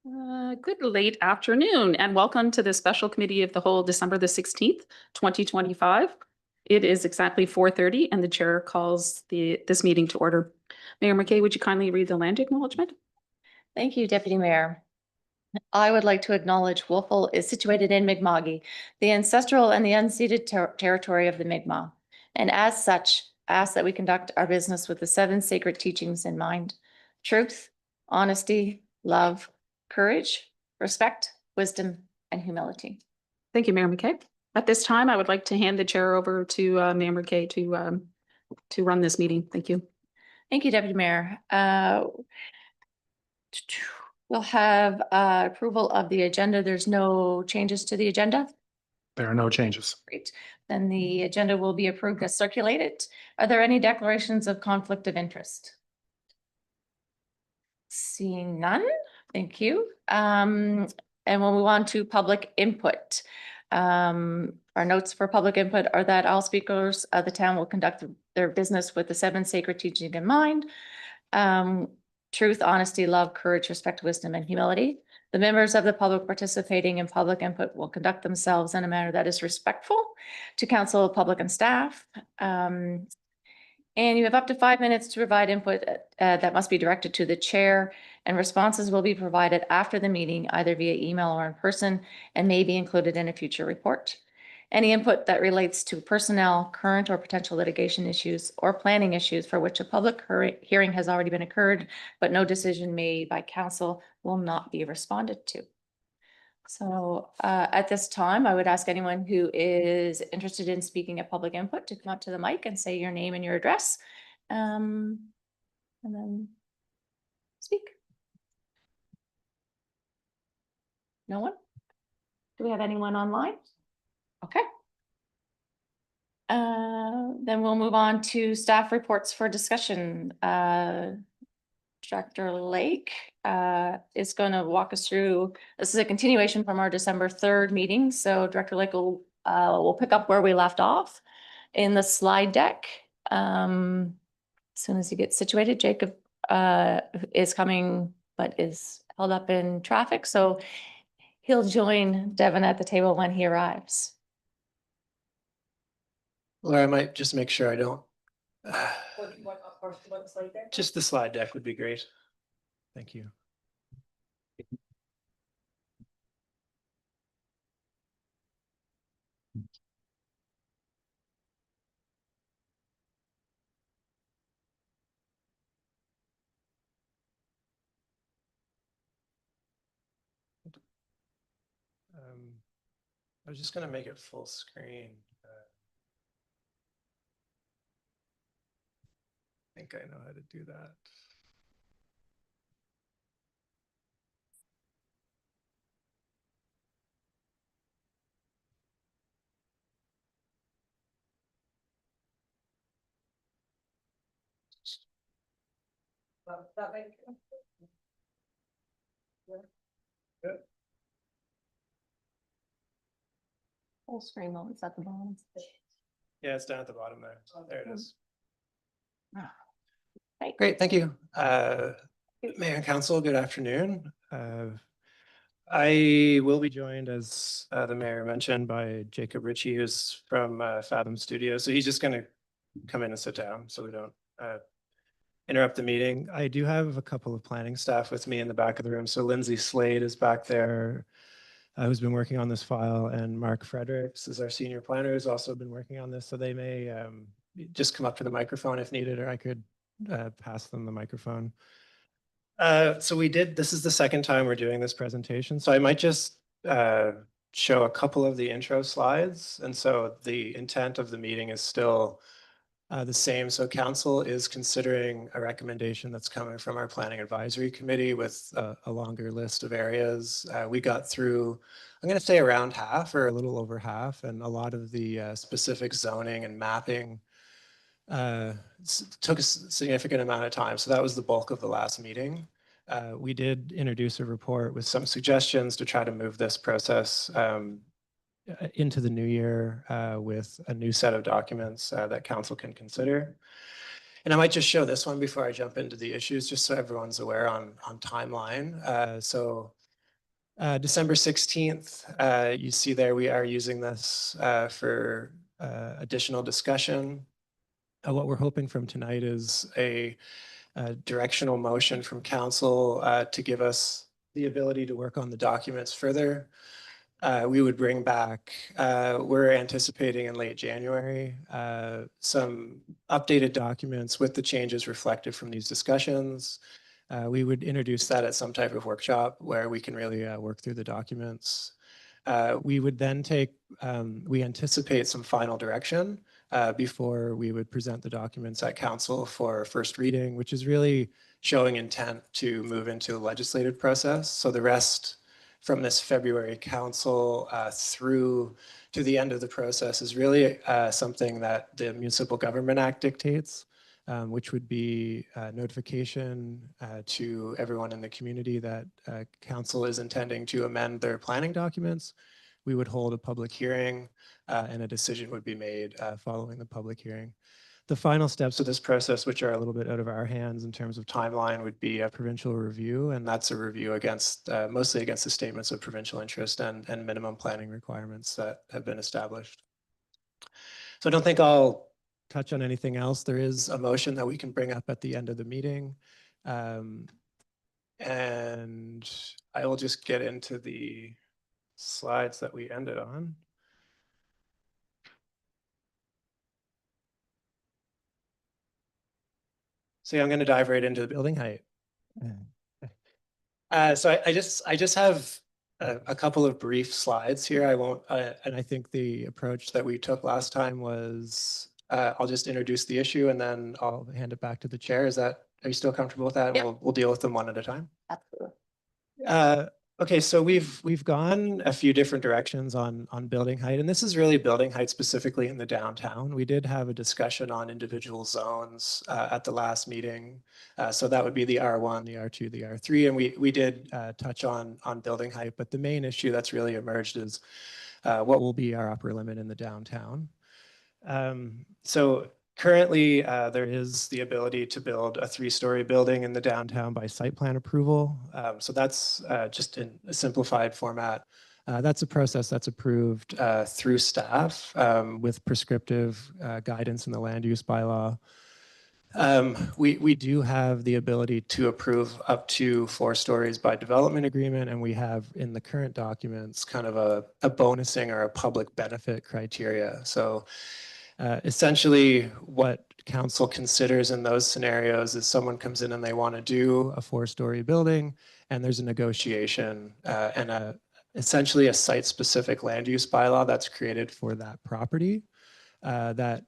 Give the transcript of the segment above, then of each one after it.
Good late afternoon and welcome to the special committee of the whole December the 16th, 2025. It is exactly 4:30 and the chair calls this meeting to order. Mayor McKay, would you kindly read the land acknowledgement? Thank you, Deputy Mayor. I would like to acknowledge Wolfville is situated in Mi'kma'ki, the ancestral and the unceded territory of the Mi'kmaq, and as such, ask that we conduct our business with the 7 sacred teachings in mind: truth, honesty, love, courage, respect, wisdom, and humility. Thank you, Mayor McKay. At this time, I would like to hand the chair over to Mayor McKay to run this meeting. Thank you. Thank you, Deputy Mayor. We'll have approval of the agenda. There's no changes to the agenda. There are no changes. Great. Then the agenda will be approved as circulated. Are there any declarations of conflict of interest? Seeing none, thank you. And we'll move on to public input. Our notes for public input are that all speakers of the town will conduct their business with the 7 sacred teachings in mind. Truth, honesty, love, courage, respect, wisdom, and humility. The members of the public participating in public input will conduct themselves in a manner that is respectful to council, public, and staff. And you have up to 5 minutes to provide input that must be directed to the chair, and responses will be provided after the meeting, either via email or in person, and may be included in a future report. Any input that relates to personnel, current or potential litigation issues, or planning issues for which a public hearing has already been occurred, but no decision made by council, will not be responded to. So at this time, I would ask anyone who is interested in speaking at public input to come up to the mic and say your name and your address, and then speak. No one? Do we have anyone online? Okay. Then we'll move on to staff reports for discussion. Director Lake is going to walk us through. This is a continuation from our December 3rd meeting. So Director Lake will pick up where we left off in the slide deck. As soon as he gets situated, Jacob is coming, but is held up in traffic. So he'll join Devin at the table when he arrives. Laura, I might just make sure I don't. What slide there? Just the slide deck would be great. Thank you. I was just going to make it full screen. I think I know how to do that. Yeah. Full screen mode is at the bottom. Yeah, it's down at the bottom there. There it is. Right. Great, thank you. Mayor and Council, good afternoon. I will be joined, as the mayor mentioned, by Jacob Ritchie, who's from Fathom Studios. So he's just going to come in and sit down so we don't interrupt the meeting. I do have a couple of planning staff with me in the back of the room. So Lindsay Slade is back there, who's been working on this file, and Mark Fredericks is our senior planner, who's also been working on this. So they may just come up to the microphone if needed, or I could pass them the microphone. So this is the second time we're doing this presentation. So I might just show a couple of the intro slides. And so the intent of the meeting is still the same. So council is considering a recommendation that's coming from our planning advisory committee with a longer list of areas. We got through, I'm going to say around half or a little over half, and a lot of the specific zoning and mapping took a significant amount of time. So that was the bulk of the last meeting. We did introduce a report with some suggestions to try to move this process into the new year with a new set of documents that council can consider. And I might just show this one before I jump into the issues, just so everyone's aware on timeline. So December 16th, you see there, we are using this for additional discussion. What we're hoping from tonight is a directional motion from council to give us the ability to work on the documents further. We would bring back, we're anticipating in late January, some updated documents with the changes reflected from these discussions. We would introduce that at some type of workshop where we can really work through the documents. We would then take, we anticipate some final direction before we would present the documents at council for first reading, which is really showing intent to move into the legislative process. So the rest from this February council through to the end of the process is really something that the Municipal Government Act dictates, which would be notification to everyone in the community that council is intending to amend their planning documents. We would hold a public hearing and a decision would be made following the public hearing. The final steps of this process, which are a little bit out of our hands in terms of timeline, would be a provincial review, and that's a review against mostly against the statements of provincial interest and minimum planning requirements that have been established. So I don't think I'll touch on anything else. There is a motion that we can bring up at the end of the meeting. And I will just get into the slides that we ended on. So yeah, I'm going to dive right into the building height. So I just have a couple of brief slides here. I won't, and I think the approach that we took last time was I'll just introduce the issue and then I'll hand it back to the chair. Are you still comfortable with that? Yep. We'll deal with them one at a time. Absolutely. Okay, so we've gone a few different directions on building height, and this is really building height specifically in the downtown. We did have a discussion on individual zones at the last meeting. So that would be the R1, the R2, the R3, and we did touch on building height, but the main issue that's really emerged is what will be our upper limit in the downtown. So currently, there is the ability to build a 3-story building in the downtown by site plan approval. So that's just in a simplified format. That's a process that's approved through staff with prescriptive guidance in the land use bylaw. We do have the ability to approve up to 4 stories by development agreement, and we have in the current documents kind of a bonusing or a public benefit criteria. So essentially, what council considers in those scenarios is someone comes in and they want to do a 4-story building, and there's a negotiation and essentially a site-specific land use bylaw that's created for that property that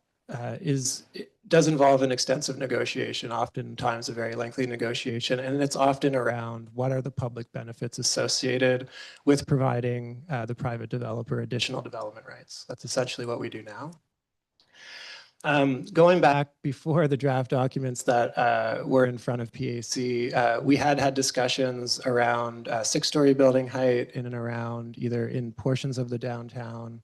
does involve an extensive negotiation, oftentimes a very lengthy negotiation, and it's often around what are the public benefits associated with providing the private developer additional development rights. That's essentially what we do now. Going back before the draft documents that were in front of PAC, we had discussions around 6-story building height in and around either in portions of the downtown.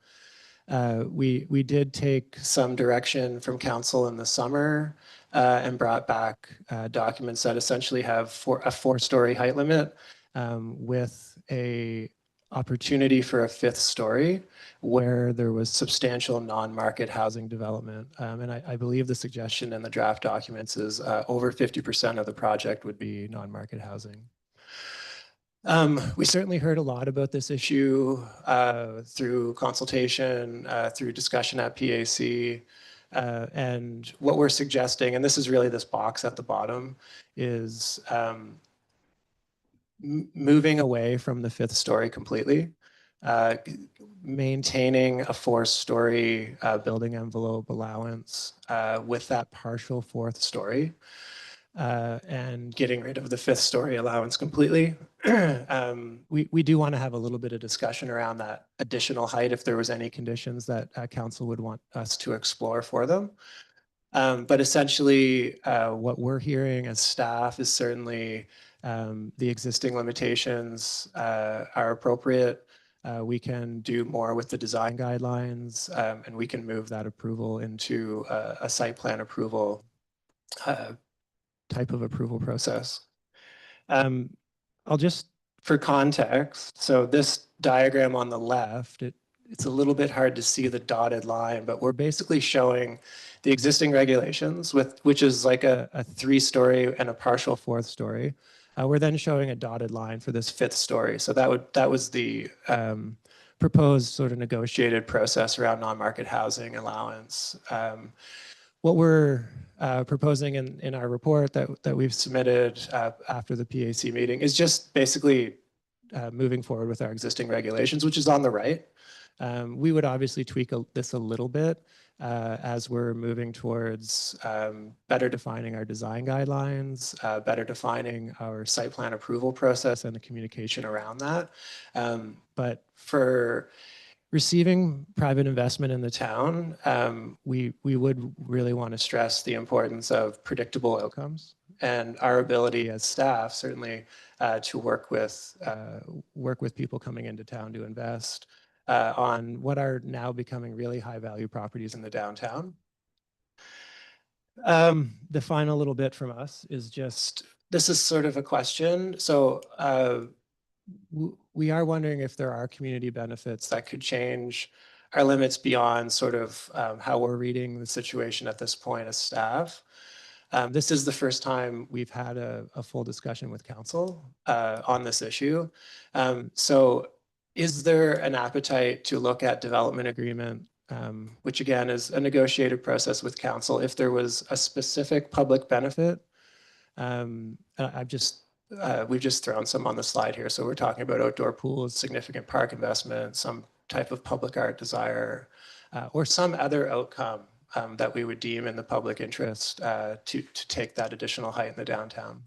We did take some direction from council in the summer and brought back documents that essentially have a 4-story height limit with a opportunity for a 5th story where there was substantial non-market housing development. And I believe the suggestion in the draft documents is over 50% of the project would be non-market housing. We certainly heard a lot about this issue through consultation, through discussion at PAC. And what we're suggesting, and this is really this box at the bottom, is moving away from the 5th story completely, maintaining a 4-story building envelope allowance with that partial 4th story, and getting rid of the 5th story allowance completely. We do want to have a little bit of discussion around that additional height if there was any conditions that council would want us to explore for them. But essentially, what we're hearing as staff is certainly the existing limitations are appropriate. We can do more with the design guidelines, and we can move that approval into a site plan approval type of approval process. I'll just for context, so this diagram on the left, it's a little bit hard to see the dotted line, but we're basically showing the existing regulations which is like a 3-story and a partial 4th story. We're then showing a dotted line for this 5th story. So that was the proposed sort of negotiated process around non-market housing allowance. What we're proposing in our report that we've submitted after the PAC meeting is just basically moving forward with our existing regulations, which is on the right. We would obviously tweak this a little bit as we're moving towards better defining our design guidelines, better defining our site plan approval process and the communication around that. But for receiving private investment in the town, we would really want to stress the importance of predictable outcomes and our ability as staff certainly to work with people coming into town to invest on what are now becoming really high value properties in the downtown. The final little bit from us is just, this is sort of a question. So we are wondering if there are community benefits that could change our limits beyond sort of how we're reading the situation at this point as staff. This is the first time we've had a full discussion with council on this issue. So is there an appetite to look at development agreement, which again is a negotiated process with council, if there was a specific public benefit? We've just thrown some on the slide here. So we're talking about outdoor pools, significant park investment, some type of public art desire, or some other outcome that we would deem in the public interest to take that additional height in the downtown.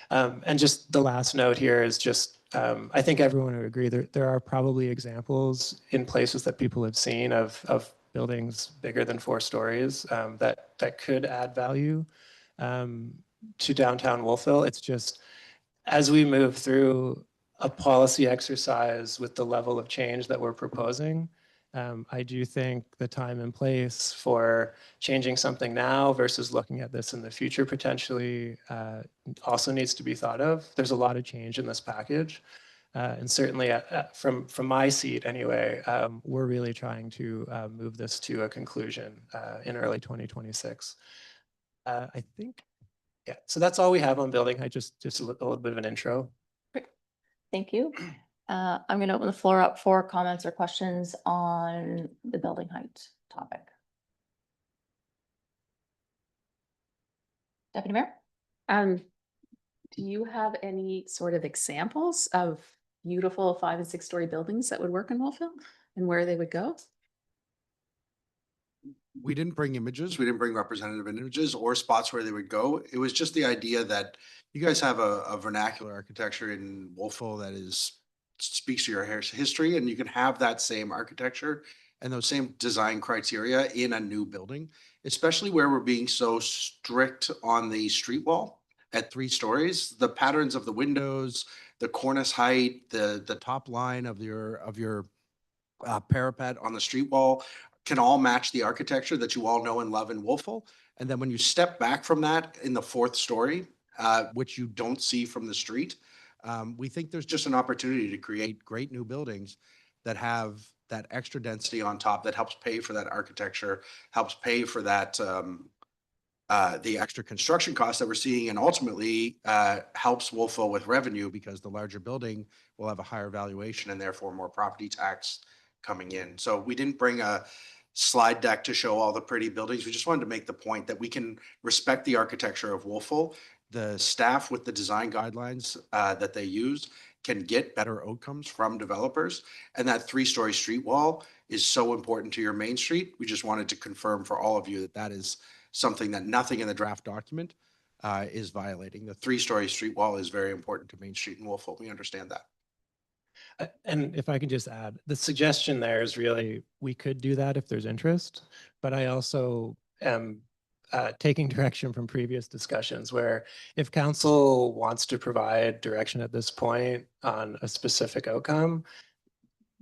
And just the last note here is just, I think everyone would agree there are probably examples in places that people have seen of buildings bigger than 4 stories that could add value to downtown Wolfville. It's just, as we move through a policy exercise with the level of change that we're proposing, I do think the time and place for changing something now versus looking at this in the future potentially also needs to be thought of. There's a lot of change in this package. And certainly from my seat anyway, we're really trying to move this to a conclusion in early 2026. I think, yeah, so that's all we have on building. Just a little bit of an intro. Great. Thank you. I'm going to open the floor up for comments or questions on the building height topic. Deputy Mayor? Do you have any sort of examples of beautiful 5- and 6-story buildings that would work in Wolfville and where they would go? We didn't bring images. We didn't bring representative images or spots where they would go. It was just the idea that you guys have a vernacular architecture in Wolfville that speaks to your history, and you can have that same architecture and those same design criteria in a new building, especially where we're being so strict on the street wall at 3 stories. The patterns of the windows, the cornice height, the top line of your parapet on the street wall can all match the architecture that you all know and love in Wolfville. And then when you step back from that in the 4th story, which you don't see from the street, we think there's just an opportunity to create great new buildings that have that extra density on top that helps pay for that architecture, helps pay for that the extra construction costs that we're seeing, and ultimately helps Wolfville with revenue because the larger building will have a higher valuation and therefore more property tax coming in. So we didn't bring a slide deck to show all the pretty buildings. We just wanted to make the point that we can respect the architecture of Wolfville. The staff with the design guidelines that they use can get better outcomes from developers. And that 3-story street wall is so important to your main street. We just wanted to confirm for all of you that that is something that nothing in the draft document is violating. The 3-story street wall is very important to Main Street in Wolfville. We understand that. And if I can just add, the suggestion there is really, we could do that if there's interest, but I also am taking direction from previous discussions where if council wants to provide direction at this point on a specific outcome,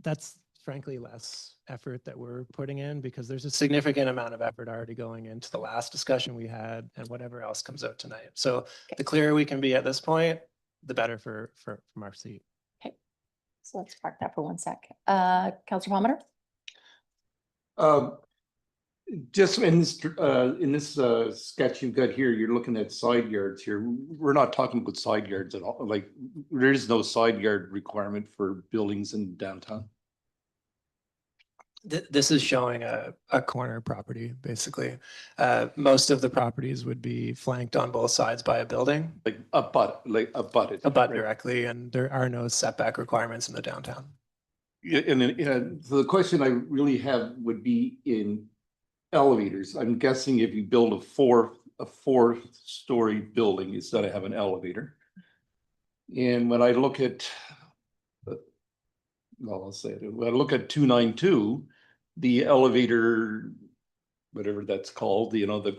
that's frankly less effort that we're putting in because there's a significant amount of effort already going into the last discussion we had and whatever else comes out tonight. So the clearer we can be at this point, the better from our seat. So let's park that for 1 sec. Counselor Palmer? Just in this sketch you've got here, you're looking at side yards here. We're not talking about side yards at all. Like, there is no side yard requirement for buildings in downtown. This is showing a corner property, basically. Most of the properties would be flanked on both sides by a building, Like abutted. abut right? directly, and there are no setback requirements in the downtown. Yeah, and then, so the question I really have would be in elevators. I'm guessing if you build a four-story building, it's gotta have an elevator. And when I look at, well, I'll say it, when I look at 292, the elevator, whatever that's called, the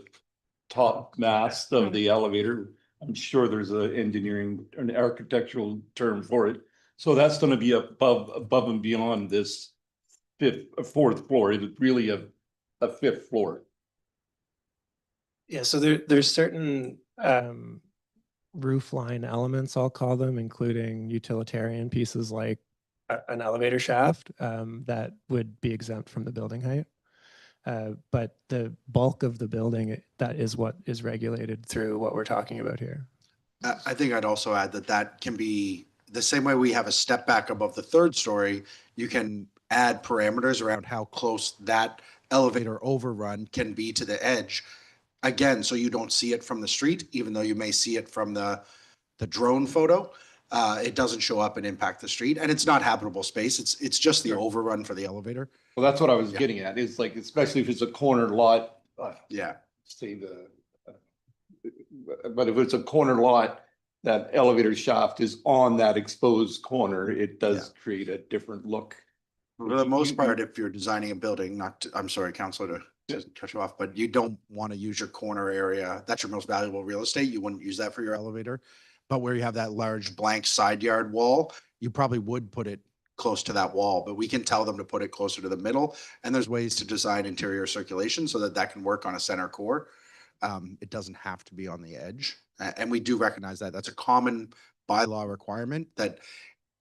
top mast of the elevator, I'm sure there's an architectural term for it. So that's gonna be above and beyond this fourth floor. It's really a fifth floor. Yeah, so there's certain roof line elements, I'll call them, including utilitarian pieces like an elevator shaft that would be exempt from the building height. But the bulk of the building, that is what is regulated through what we're talking about here. I think I'd also add that that can be the same way we have a step back above the third story. You can add parameters around how close that elevator overrun can be to the edge. Again, so you don't see it from the street, even though you may see it from the drone photo. It doesn't show up and impact the street, and it's not habitable space. It's just the overrun for the elevator. Well, that's what I was Yeah. getting at. It's like, especially if it's a corner lot, Yeah. say but if it's a corner lot, that elevator shaft is on that exposed corner, it does create a different look. For the most part, if you're designing a building, I'm sorry, Counselor, to cut you off, but you don't want to use your corner area. That's your most valuable real estate. You wouldn't use that for your elevator. But where you have that large blank side yard wall, you probably would put it close to that wall, but we can tell them to put it closer to the middle. And there's ways to design interior circulation so that that can work on a center core. It doesn't have to be on the edge. And we do recognize that. That's a common bylaw requirement that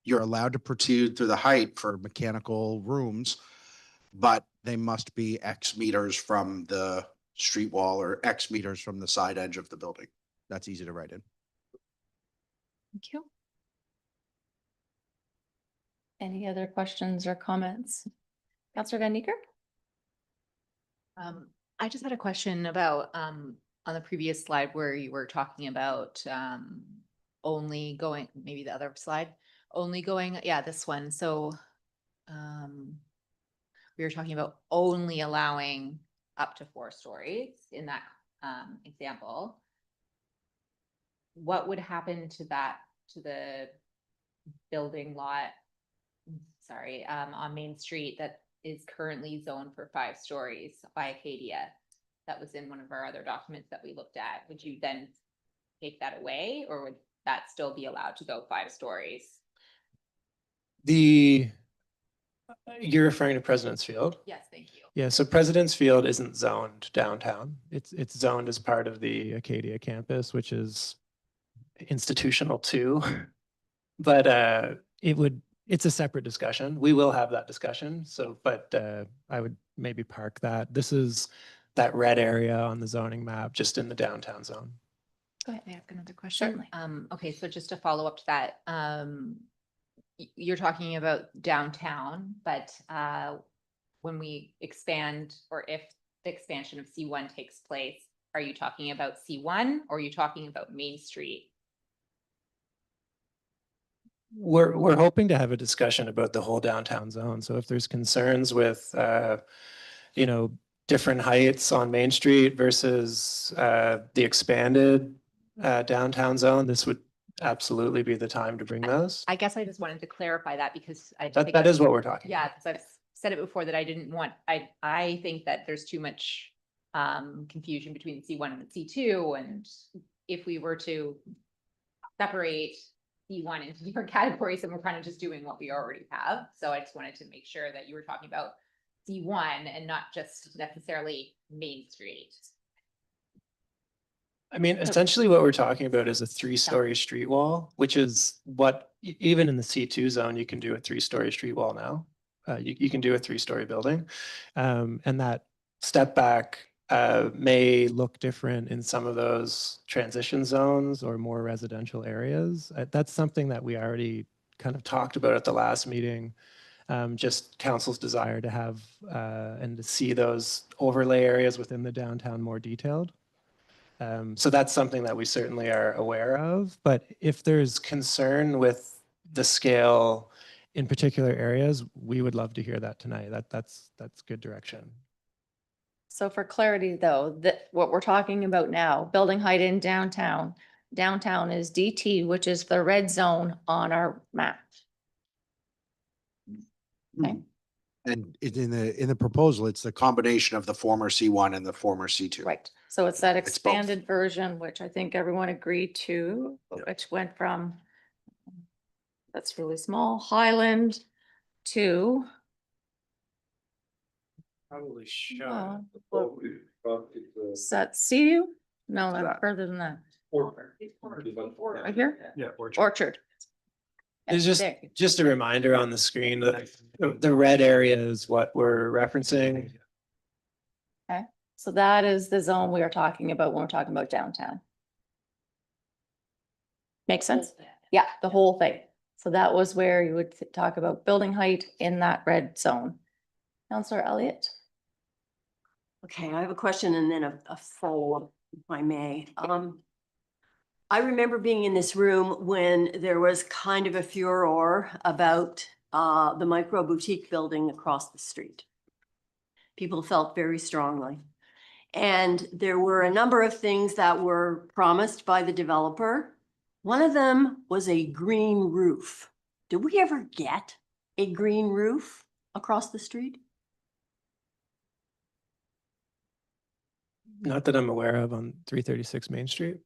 you're allowed to protrude through the height for mechanical rooms, but they must be X meters from the street wall or X meters from the side edge of the building. That's easy to write in. Thank you. Any other questions or comments? Counselor Van Nieker? I just had a question about, on the previous slide where you were talking about, only going, maybe the other slide, only going, yeah, this one. So, we were talking about only allowing up to 4 stories in that, example. What would happen to that, to the building lot, sorry, on Main Street that is currently zoned for 5 stories by Acadia? That was in one of our other documents that we looked at. Would you then take that away, or would that still be allowed to go 5 stories? You're referring to President's Field? Yes, thank you. Yeah, so President's Field isn't zoned downtown. It's zoned as part of the Acadia campus, which is institutional too. But it's a separate discussion. We will have that discussion. So, but I would maybe park that. This is that red area on the zoning map, just in the downtown zone. Go ahead, may I ask another question? Certainly. Okay, so just to follow up to that, you're talking about downtown, but when we expand, or if the expansion of C1 takes place, are you talking about C1 or are you talking about Main Street? We're hoping to have a discussion about the whole downtown zone. So if there's concerns with, different heights on Main Street versus the expanded downtown zone, this would absolutely be the time to bring those. I guess I just wanted to clarify that because I think That is what we're talking yeah, about. because I've said it before that I didn't want, I think that there's too much confusion between C1 and C2. And if we were to separate C1 into different categories, then we're kind of just doing what we already have. So I just wanted to make sure that you were talking about C1 and not just necessarily Main Street. I mean, essentially what we're talking about is a 3-story street wall, which is what even in the C2 zone, you can do a 3-story street wall now. You can do a 3-story building. And that step back may look different in some of those transition zones or more residential areas. That's something that we already kind of talked about at the last meeting. Just council's desire to have and to see those overlay areas within the downtown more detailed. So that's something that we certainly are aware of, but if there's concern with the scale in particular areas, we would love to hear that tonight. That's good direction. So for clarity though, that what we're talking about now, building height in downtown, downtown is DT, which is the red zone on our map. Okay. And in the proposal, it's the combination of the former C1 and the former C2. Right, so it's that It's both. expanded version, which I think everyone agreed to, Yeah. which went from, that's really small, Highland to, Probably uh, Well, is that Seaview? No, That. that's further than that. Right Right here, Yeah, Orchard. There's just, There. just a reminder on the screen that the red area is what we're referencing. So that is the zone we are talking about when we're talking about downtown. Make sense? Yeah, the whole thing. So that was where you would talk about building height in that red zone. Counselor Elliott? Okay, I have a question and then a follow-up, if I may. I remember being in this room when there was kind of a furor about the micro boutique building across the street. People felt very strongly. And there were a number of things that were promised by the developer. One of them was a green roof. Did we ever get a green roof across the street? Not that I'm aware of on 336 Main Street.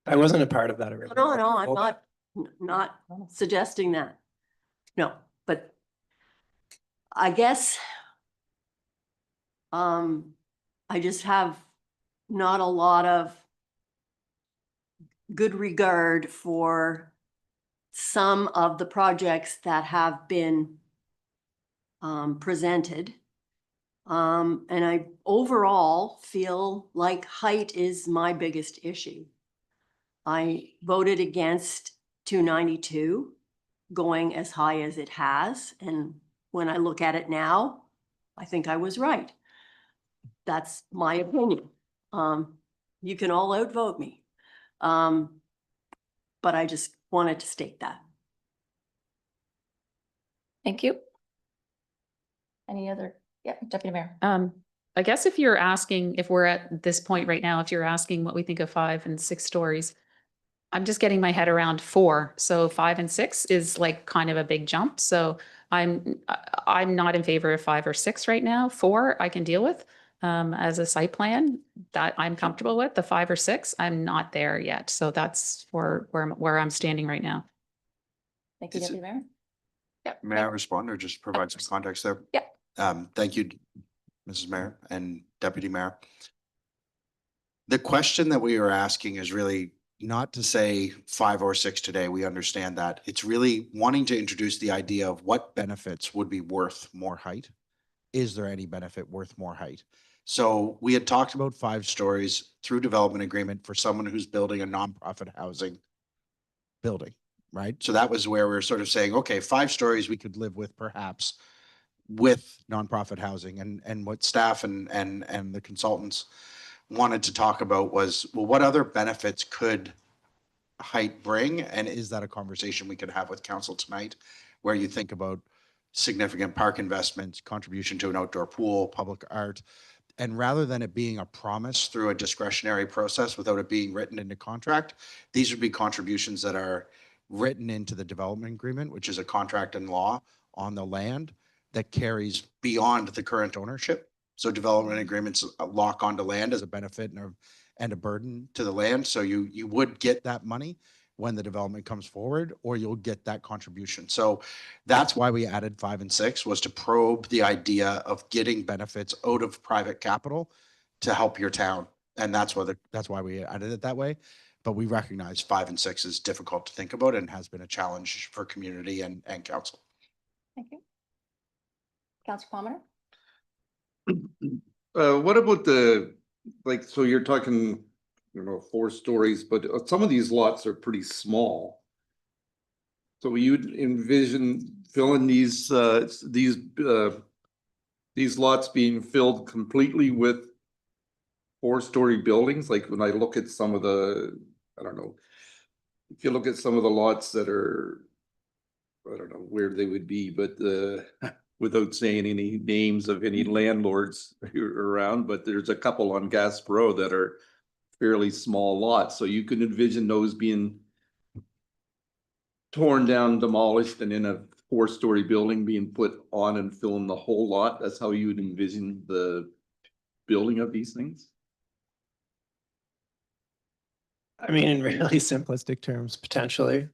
I wasn't a part of that original. No, I'm not suggesting that. No, but I guess I just have not a lot of good regard for some of the projects that have been presented. And I overall feel like height is my biggest issue. I voted against 292 going as high as it has. And when I look at it now, I think I was right. That's my opinion. You can all outvote me. But I just wanted to state that. Thank you. Any other? Yeah, Deputy Mayor. I guess if you're asking, if we're at this point right now, if you're asking what we think of 5 and 6 stories, I'm just getting my head around 4. So 5 and 6 is like kind of a big jump. So I'm not in favor of 5 or 6 right now. 4 I can deal with as a site plan that I'm comfortable with. The 5 or 6, I'm not there yet. So that's where I'm standing right now. Thank you, Is it- Deputy Mayor. Yeah. May I respond or just provide some context there? Yeah. Thank you, Mrs. Mayor and Deputy Mayor. The question that we are asking is really not to say 5 or 6 today. We understand that. It's really wanting to introduce the idea of what benefits would be worth more height. Is there any benefit worth more height? So we had talked about 5 stories through development agreement for someone who's building a nonprofit housing building, right? So that was where we were sort of saying, okay, 5 stories we could live with perhaps with nonprofit housing. And what staff and the consultants wanted to talk about was, well, what other benefits could height bring? And is that a conversation we could have with council tonight, where you think about significant park investments, contribution to an outdoor pool, public art, and rather than it being a promise through a discretionary process without it being written into contract, these would be contributions that are written into the development agreement, which is a contract in law on the land that carries beyond the current ownership. So development agreements lock onto land as a benefit and a burden to the land. So you would get that money when the development comes forward, or you'll get that contribution. So that's why we added 5 and 6, was to probe the idea of getting benefits out of private capital to help your town. And that's why we added it that way. But we recognize 5 and 6 is difficult to think about and has been a challenge for community and council. Thank you. Councilor Palmer? What about the, like, so you're talking, 4 stories, but some of these lots are pretty small. So you'd envision filling these lots being filled completely with 4-story buildings? Like when I look at some of the, I don't know, if you look at some of the lots that are, I don't know where they would be, but without saying any names of any landlords around, but there's a couple on Gaspereau that are fairly small lots. So you can envision those being torn down, demolished, and in a 4-story building being put on and filling the whole lot. That's how you would envision the building of these things? I mean, in really simplistic terms, potentially.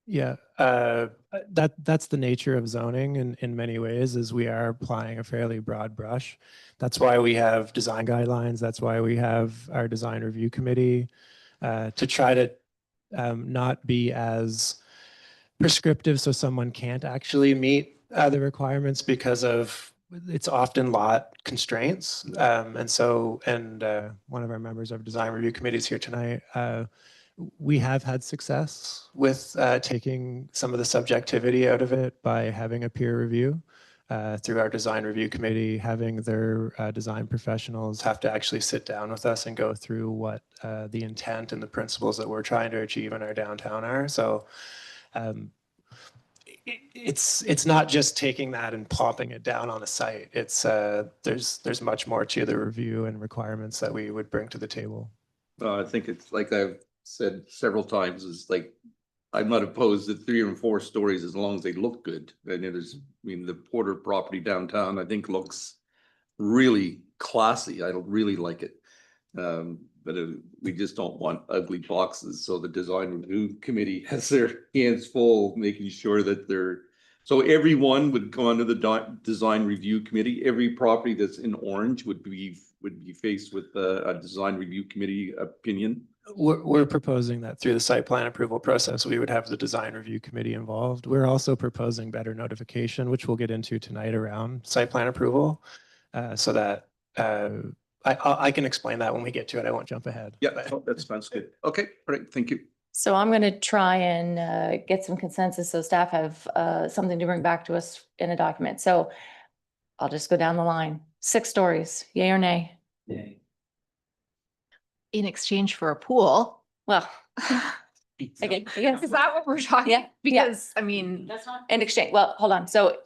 Yeah, that's the nature of zoning in many ways, is we are applying a fairly broad brush. That's why we have design guidelines. That's why we have our design review committee, to try to not be as prescriptive so someone can't actually meet the requirements because of it's often lot constraints. And one of our members of design review committees here tonight, we have had success with taking some of the subjectivity out of it by having a peer review through our design review committee, having their design professionals have to actually sit down with us and go through what the intent and the principles that we're trying to achieve in our downtown are. So it's not just taking that and plopping it down on a site. It's there's much more to the review and requirements that we would bring to the table. I think it's like I've said several times, is like, I'm not opposed to 3 and 4 stories as long as they look good. And it is, I mean, the Porter property downtown, I think looks really classy. I don't really like it. But we just don't want ugly boxes. So the design review committee has their hands full, making sure that so everyone would go under the design review committee. Every property that's in orange would be faced with a design review committee opinion. We're proposing that through the site plan approval process, we would have the design review committee involved. We're also proposing better notification, which we'll get into tonight around site plan approval, so that I can explain that when we get to it. I won't jump ahead. Yeah, that sounds good. Okay, all right, thank you. So I'm going to try and get some consensus so staff have something to bring back to us in a document. So I'll just go down the line. 6 stories, yay or nay? Yay. In exchange for a pool. Well, again, yes. Is that what we're talking? Yeah, Because, I mean, In exchange, well, hold on. So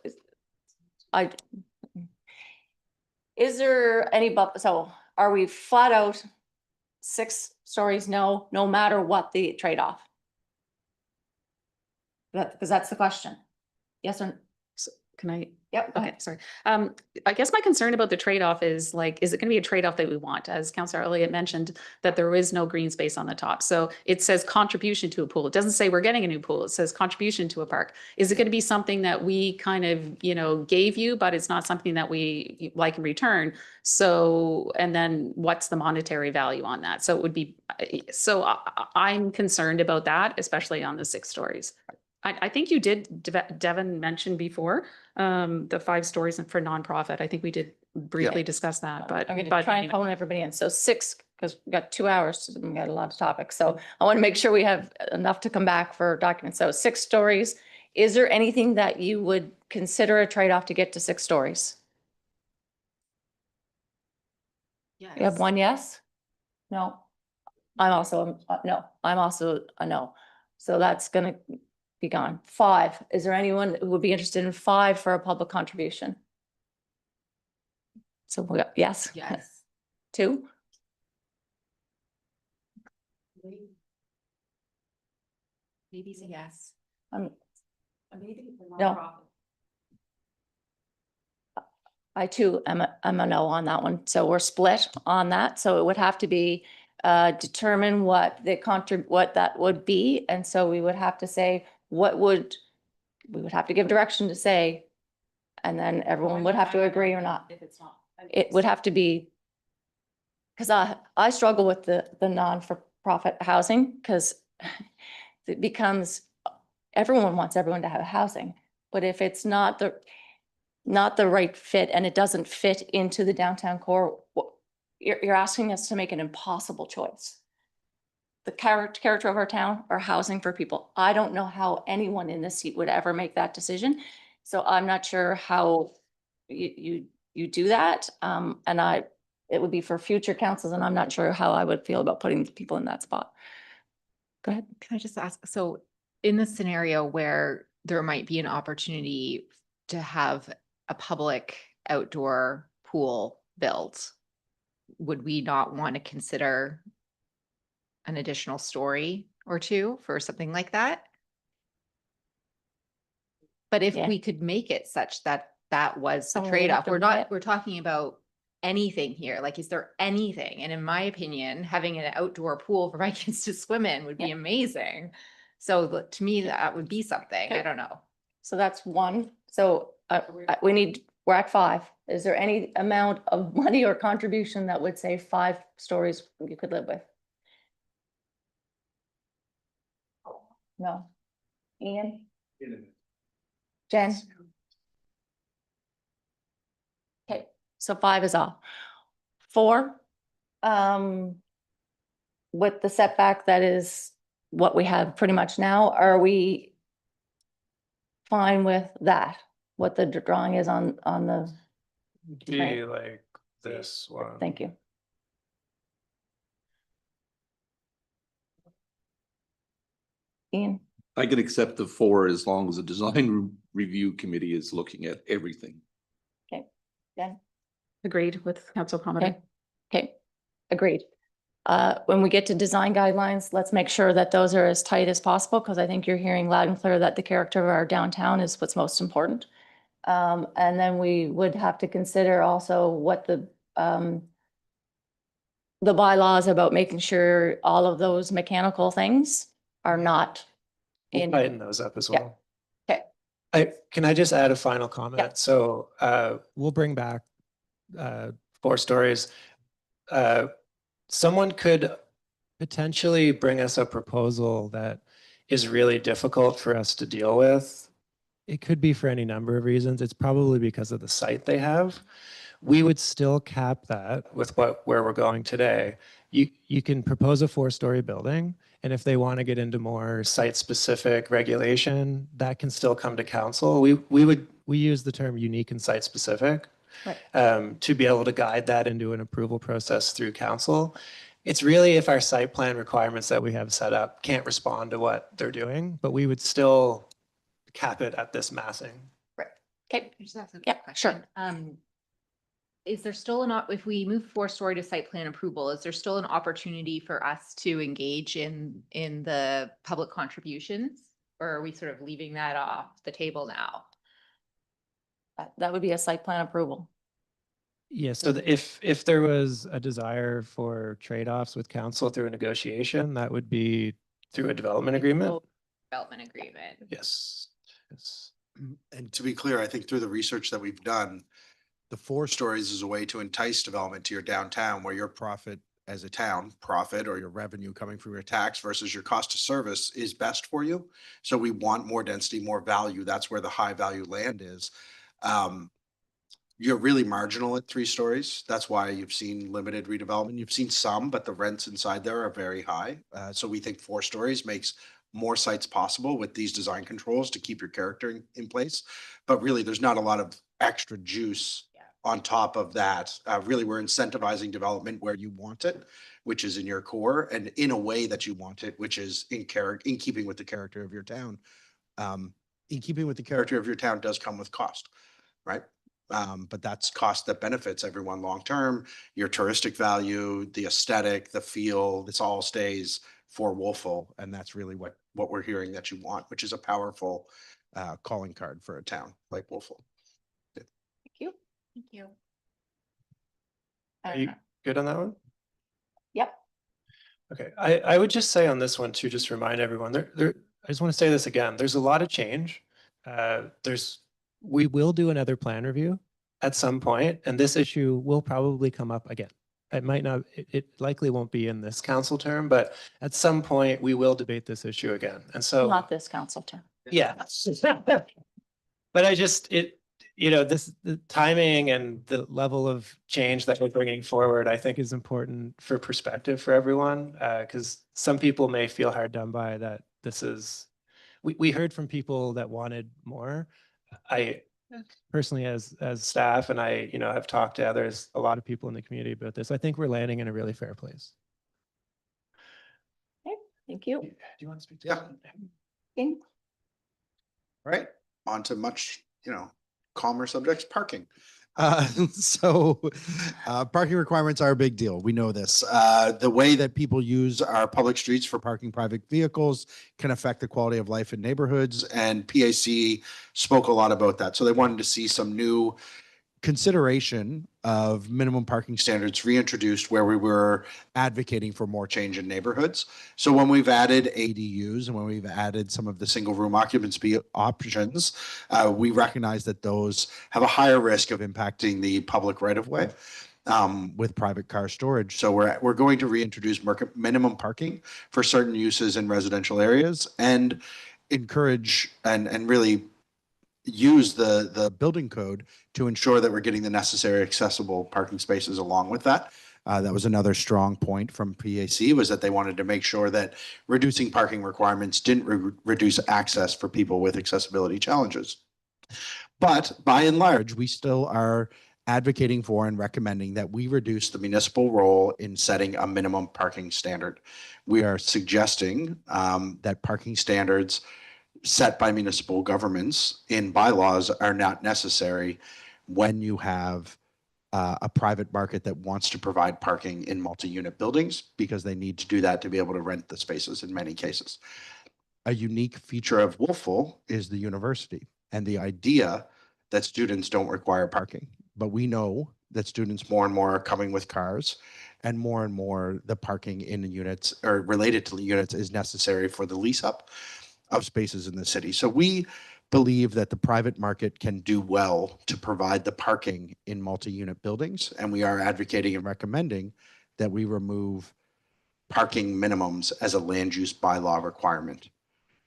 is there any, so are we flat out 6 stories? No matter what the trade-off? Because that's the question. Yes or? Can I? Yep. Go Okay, ahead. sorry. I guess my concern about the trade-off is like, is it going to be a trade-off that we want? As Councillor Elliott mentioned, that there is no green space on the top. So it says contribution to a pool. It doesn't say we're getting a new pool. It says contribution to a park. Is it going to be something that we kind of, gave you, but it's not something that we like in return? So, and then what's the monetary value on that? So it would be, I'm concerned about that, especially on the 6 stories. I think you did, Devin mentioned before, the 5 stories for nonprofit. I think we did briefly discuss that, but. I'm going to but try and anyway. phone everybody in. So 6, because we've got 2 hours, we got a lot of topics. So I want to make sure we have enough to come back for documents. So 6 stories. Is there anything that you would consider a trade-off to get to 6 stories? You have 1 yes? No? I'm also, no, I'm also a no. So that's going to be gone. 5, is there anyone who would be interested in 5 for a public contribution? So we got, yes? yes. 2? Maybe say yes. No. I too am a no on that one. So we're split on that. So it would have to be determine what what that would be. And so we would have to say, we would have to give direction to say, and then everyone would have to agree or not. If it's not. It would have to be, because I struggle with the profit housing, because it becomes, everyone wants everyone to have housing, but if it's not the right fit and it doesn't fit into the downtown core, you're asking us to make an impossible choice. The character of our town or housing for people. I don't know how anyone in this seat would ever make that decision. So I'm not sure how you do that. And it would be for future councils, and I'm not sure how I would feel about putting people in that spot. Go ahead. Can I just ask, so in the scenario where there might be an opportunity to have a public outdoor pool built, would we not want to consider an additional story or two for something like that? But if Yeah. we could make it such that that was the Someone would have trade-off, to we're buy not, it. we're talking about anything here. Like, is there anything? And in my opinion, having an outdoor pool for my kids to swim in would be Yeah. amazing. So to me, that would be something. I Okay. don't know. So that's one. So we're at 5. Is there any amount of money or contribution that would say 5 stories you could live with? No. Ian? Jen? Okay, so 5 is off. 4, with the setback that is what we have pretty much now, are we fine with that? What the drawing is on the, Be like this one. thank you. Ian? I can accept the 4 as long as the design review committee is looking at everything. Okay, Jen? Agreed with Council Palmer. Okay, okay, agreed. When we get to design guidelines, let's make sure that those are as tight as possible, because I think you're hearing loud and clear that the character of our downtown is what's most important. And then we would have to consider also what the bylaws about making sure all of those mechanical things are not We'll in. tighten those up as Yeah. well. Okay. Can I just add a final comment? Yeah. So we'll bring back 4 stories. Someone could potentially bring us a proposal that is really difficult for us to deal with. It could be for any number of reasons. It's probably because of the site they have. We would still cap that with where we're going today. You can propose a 4-story building, and if they want to get into more site-specific regulation, that can still come to council. We use the term unique and site-specific to be able to guide that into an approval process through council. It's really if our site plan requirements that we have set up can't respond to what they're doing, but we would still cap it at this massing. Okay, Can I just ask a Yeah, question? sure. Is there still if we move 4-story to site plan approval, is there still an opportunity for us to engage in the public contributions? Or are we sort of leaving that off the table now? that would be a site plan approval. Yeah, so if there was a desire for trade-offs with council through a negotiation, that would be through a development agreement. Development agreement. Yes. Yes. And to be clear, I think through the research that we've done, the 4 stories is a way to entice development to your downtown where your profit as a town, profit or your revenue coming from your tax versus your cost of service is best for you. So we want more density, more value. That's where the high value land is. You're really marginal at 3 stories. That's why you've seen limited redevelopment. You've seen some, but the rents inside there are very high. So we think 4 stories makes more sites possible with these design controls to keep your character in place. But really, there's not a lot of extra juice on top of that. Really, we're incentivizing development where you want it, which is in your core, and in a way that you want it, which is in keeping with the character of your town. In keeping with the character of your town does come with cost, right? But that's cost that benefits everyone long-term, your touristic value, the aesthetic, the feel, this all stays for Wolfville. And that's really what we're hearing that you want, which is a powerful calling card for a town like Wolfville. Thank you. Thank you. Are you good on that one? Yep. Okay, I would just say on this one too, just to remind everyone, I just want to say this again, there's a lot of change. We will do another plan review at some point, and this issue will probably come up again. it might not, it likely won't be in this council term, but at some point we will debate this issue again. And so. Not this council term. Yeah. But I just, the timing and the level of change that we're bringing forward, I think is important for perspective for everyone. Because some people may feel hard done by that we heard from people that wanted more. I personally, as staff, and I, have talked to a lot of people in the community about this. I think we're landing in a really fair place. Thank you. Do you want to speak? Yeah. Okay. All right, on to much, calmer subjects, parking. Parking requirements are a big deal. We know this. The way that people use our public streets for parking private vehicles can affect the quality of life in neighborhoods, and PAC spoke a lot about that. So they wanted to see some new consideration of minimum parking standards reintroduced where we were advocating for more change in neighborhoods. So when we've added ADUs and when we've added some of the single room occupancy options, we recognize that those have a higher risk of impacting the public right of way with private car storage. So we're going to reintroduce minimum parking for certain uses in residential areas and encourage and really use the building code to ensure that we're getting the necessary accessible parking spaces along with that. That was another strong point from PAC, was that they wanted to make sure that reducing parking requirements didn't reduce access for people with accessibility challenges. But by and large, we still are advocating for and recommending that we reduce the municipal role in setting a minimum parking standard. We are suggesting that parking standards set by municipal governments in bylaws are not necessary when you have a private market that wants to provide parking in multi-unit buildings, because they need to do that to be able to rent the spaces in many cases. A unique feature of Wolfville is the university and the idea that students don't require parking. But we know that students more and more are coming with cars, and more the parking in the units or related to the units is necessary for the lease up of spaces in the city. So we believe that the private market can do well to provide the parking in multi-unit buildings, and we are advocating and recommending that we remove parking minimums as a land use bylaw requirement.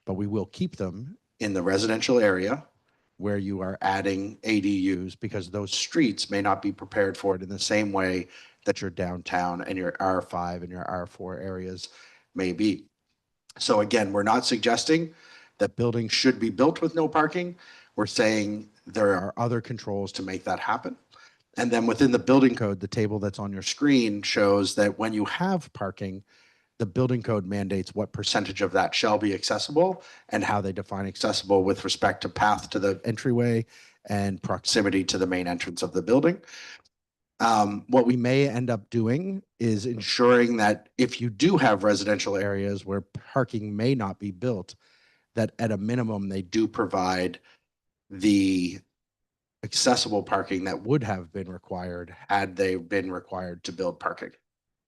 But we will keep them in the residential area where you are adding ADUs, because those streets may not be prepared for it in the same way that your downtown and your R5 and your R4 areas may be. So again, we're not suggesting that buildings should be built with no parking. We're saying there are other controls to make that happen. And then within the building code, the table that's on your screen shows that when you have parking, the building code mandates what percentage of that shall be accessible and how they define accessible with respect to path to the entryway and proximity to the main entrance of the building. What we may end up doing is ensuring that if you do have residential areas where parking may not be built, that at a minimum, they do provide the accessible parking that would have been required had they been required to build parking.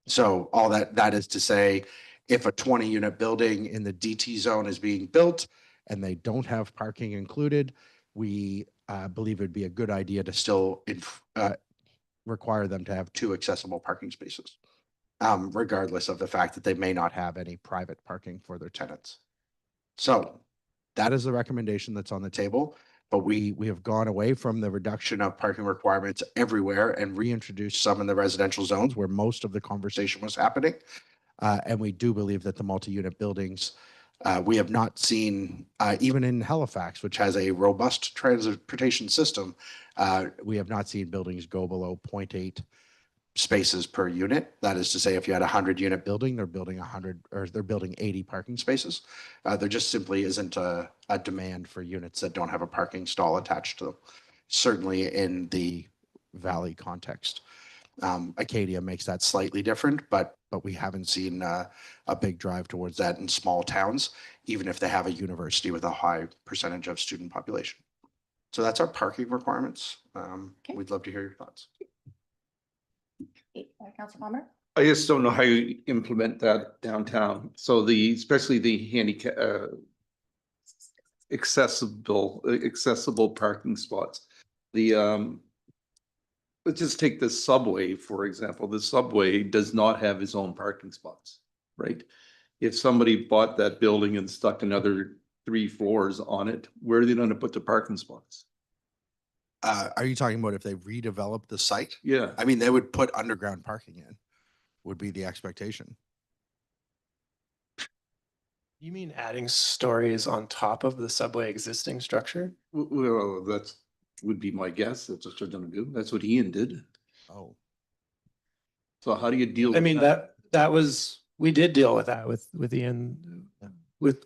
So all that is to say, if a 20-unit building in the DT zone is being built and they don't have parking included, we believe it'd be a good idea to still require them to have 2 accessible parking spaces, regardless of the fact that they may not have any private parking for their tenants. So that is the recommendation that's on the table, but we have gone away from the reduction of parking requirements everywhere and reintroduced some in the residential zones where most of the conversation was happening. And we do believe that the multi-unit buildings, we have not seen, even in Halifax, which has a robust transportation system, we have not seen buildings go below 0.8 spaces per unit. That is to say, if you had a 100-unit building, they're building 100 or they're building 80 parking spaces. There just simply isn't a demand for units that don't have a parking stall attached to them, certainly in the valley context. Acadia makes that slightly different, but we haven't seen a big drive towards that in small towns, even if they have a university with a high percentage of student population. So that's our parking requirements. We'd love to hear your thoughts. Councilor Palmer? I just don't know how you implement that downtown. So especially the handicap, accessible parking spots. let's just take the subway, for example. The subway does not have its own parking spots, right? If somebody bought that building and stuck another 3 floors on it, where are they gonna put the parking spots? Are you talking about if they redevelop the site? Yeah, I mean, they would put underground parking in, would be the expectation. You mean adding stories on top of the subway existing structure? well, that's, would be my guess. That's what they're gonna do. That's what Ian did. Oh, So how do you deal I with mean, that was, we did deal with that with Ian, with,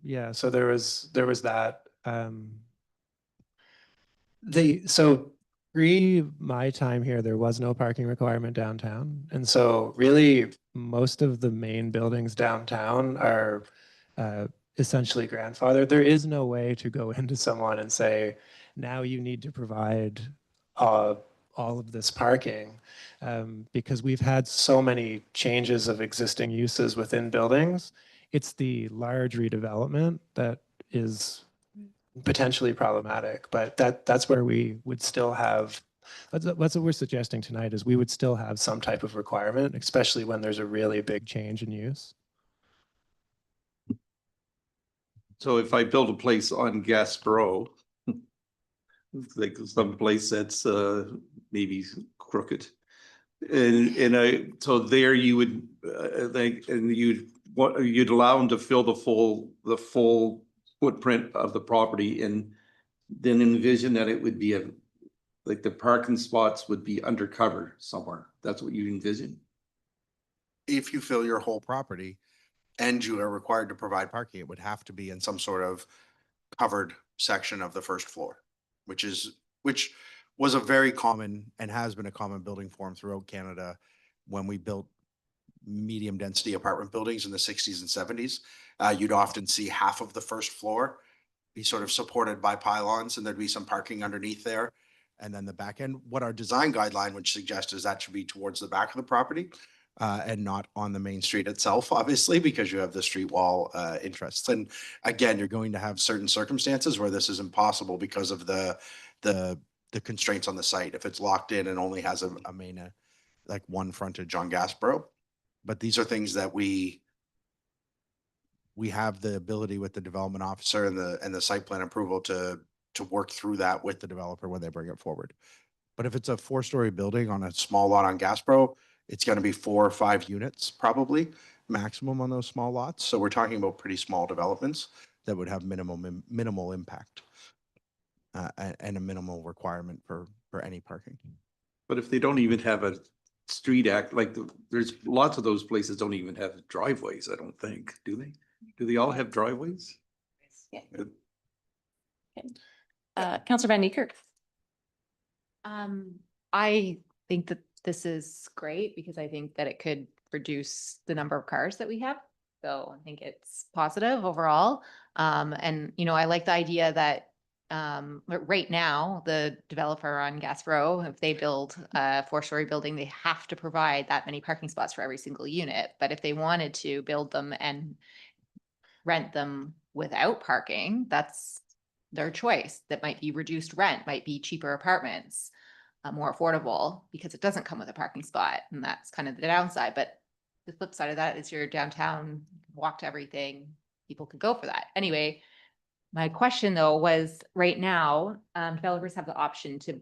yeah, so there was that, so pre my time here, there was no parking requirement downtown. And so really, most of the main buildings downtown are essentially grandfathered. There is no way to go into someone and say, now you need to provide all of this parking. Because we've had so many changes of existing uses within buildings. It's the large redevelopment that is potentially problematic, but that's where we would still have, that's what we're suggesting tonight, is we would still have some type of requirement, especially when there's a really big change in use. So if I build a place on Gasbro, like some place that's maybe crooked. So there you would like, and you'd allow them to fill the full footprint of the property, and then envision that it would be like the parking spots would be undercover somewhere. That's what you envision. if you fill your whole property and you are required to provide parking, it would have to be in some sort of covered section of the first floor, which was a very common and has been a common building form throughout Canada when we built medium density apartment buildings in the 60s and 70s. You'd often see half of the first floor be sort of supported by pylons, and there'd be some parking underneath there. And then the back end, what our design guideline would suggest is that should be towards the back of the property and not on the main street itself, obviously, because you have the street wall interests. And again, you're going to have certain circumstances where this is impossible because of the constraints on the site. If it's locked in and only has a main, like one frontage on Gasbro. But these are things that we have the ability with the development officer and the site plan approval to work through that with the developer when they bring it forward. But if it's a 4-story building on a small lot on Gasbro, it's going to be 4 or 5 units probably maximum on those small lots. So we're talking about pretty small developments that would have minimal impact and a minimal requirement for any parking. But if they don't even have a street act, like there's lots of those places don't even have driveways, I don't think, do they? Do they all have driveways? Yeah. Councillor Van Niekerk. I think that this is great because I think that it could reduce the number of cars that we have. So I think it's positive overall. And you know, I like the idea that right now, the developer on Gas Row, if they build a 4-story building, they have to provide that many parking spots for every single unit. But if they wanted to build them and rent them without parking, that's their choice. That might be reduced rent, might be cheaper apartments, more affordable because it doesn't come with a parking spot. And that's kind of the downside. But the flip side of that is you're downtown, walk to everything. People could go for that. Anyway, my question though was right now, developers have the option to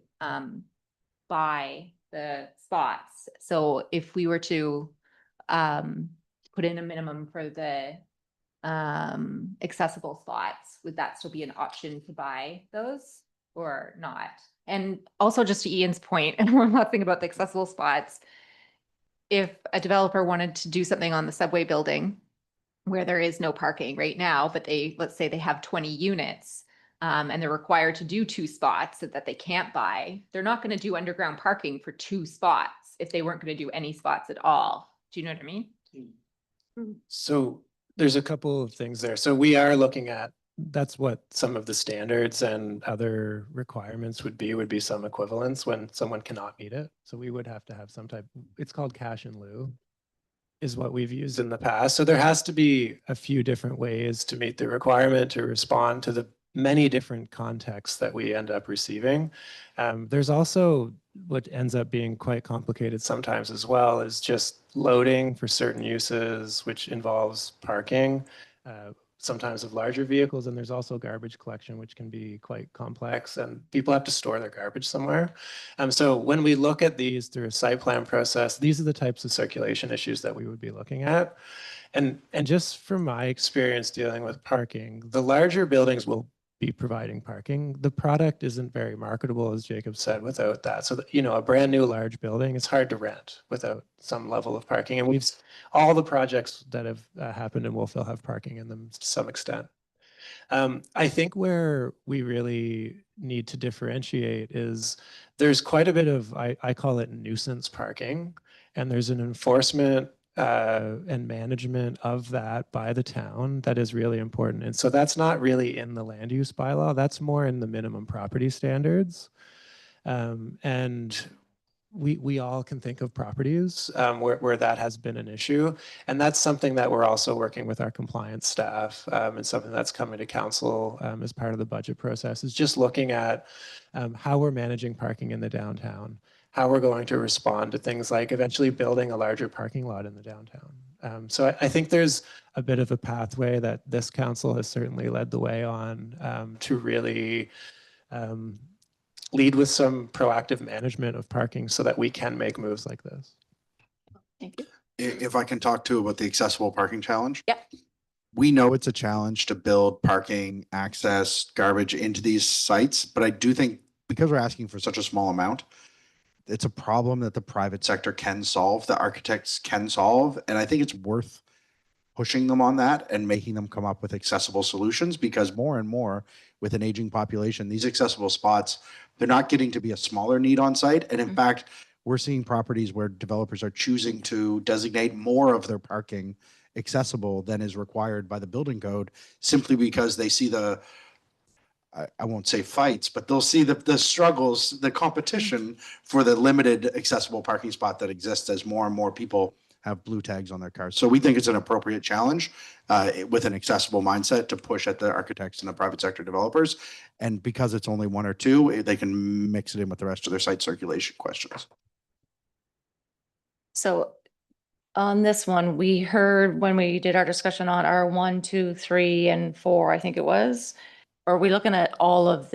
buy the spots. So if we were to put in a minimum for the accessible spots, would that still be an option to buy those or not? And also just to Ian's point, and we're not thinking about the accessible spots. If a developer wanted to do something on the subway building where there is no parking right now, but let's say they have 20 units and they're required to do 2 spots that they can't buy, they're not going to do underground parking for 2 spots if they weren't going to do any spots at all. Do you know what I mean? So there's a couple of things there. So we are looking at, that's what some of the standards and other requirements would be some equivalence when someone cannot meet it. So we would have to have some type, it's called cash in lieu, is what we've used in the past. So there has to be a few different ways to meet the requirement to respond to many different contexts that we end up receiving. There's also what ends up being quite complicated sometimes as well is just loading for certain uses, which involves parking, sometimes of larger vehicles. And there's also garbage collection, which can be quite complex, and people have to store their garbage somewhere. So when we look at these through a site plan process, these are the types of circulation issues that we would be looking at. And just from my experience dealing with parking, the larger buildings will be providing parking. The product isn't very marketable, as Jacob said, without that. So, a brand new large building, it's hard to rent without some level of parking. And all the projects that have happened in Wolfville have parking in them to some extent. I think where we really need to differentiate is there's quite a bit of, I call it nuisance parking, and there's an enforcement and management of that by the town that is really important. And so that's not really in the land use bylaw, that's more in the minimum property standards. And we all can think of properties where that has been an issue. And that's something that we're also working with our compliance staff and something that's coming to council as part of the budget process is just looking at how we're managing parking in the downtown, how we're going to respond to things like eventually building a larger parking lot in the downtown. So I think there's a bit of a pathway that this council has certainly led the way on to really lead with some proactive management of parking so that we can make moves like this. Thank you. If I can talk too about the accessible parking challenge. Yep. We know it's a challenge to build parking, access, garbage into these sites, but I do think because we're asking for such a small amount, it's a problem that the private sector can solve, the architects can solve, and I think it's worth pushing them on that and making them come up with accessible solutions, because more and more with an aging population, these accessible spots, they're not getting to be a smaller need on site. And in fact, we're seeing properties where developers are choosing to designate more of their parking accessible than is required by the building code, simply because they see I won't say fights, but they'll see the struggles, the competition for the limited accessible parking spot that exists as more and more people have blue tags on their cars. So we think it's an appropriate challenge with an accessible mindset to push at the architects and the private sector developers. And because it's only one or two, they can mix it in with the rest of their site circulation questions. So on this one, we heard when we did our discussion on R1, 2, 3, and 4, I think it was. Are we looking at all of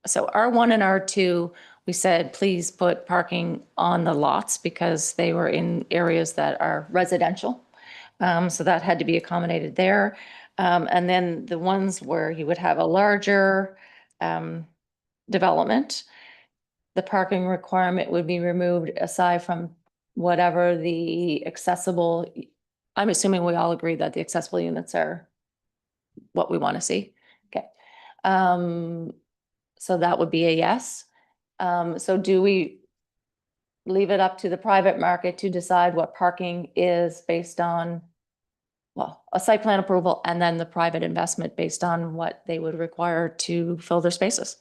so R1 and R2, we said, please put parking on the lots because they were in areas that are residential. So that had to be accommodated there. And then the ones where you would have a larger development, the parking requirement would be removed aside from whatever the accessible, I'm assuming we all agree that the accessible units are what we want to see. Okay. So that would be a yes. So do we leave it up to the private market to decide what parking is based on, well, a site plan approval and then the private investment based on what they would require to fill their spaces?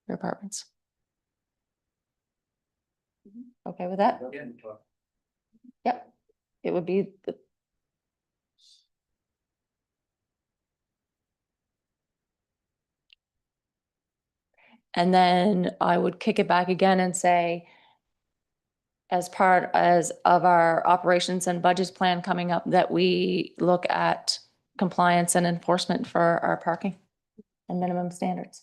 Their apartments. Okay with that? Yep. It would be the. And then I would kick it back again and say, as part of our operations and budgets plan coming up, that we look at compliance and enforcement for our parking and minimum standards.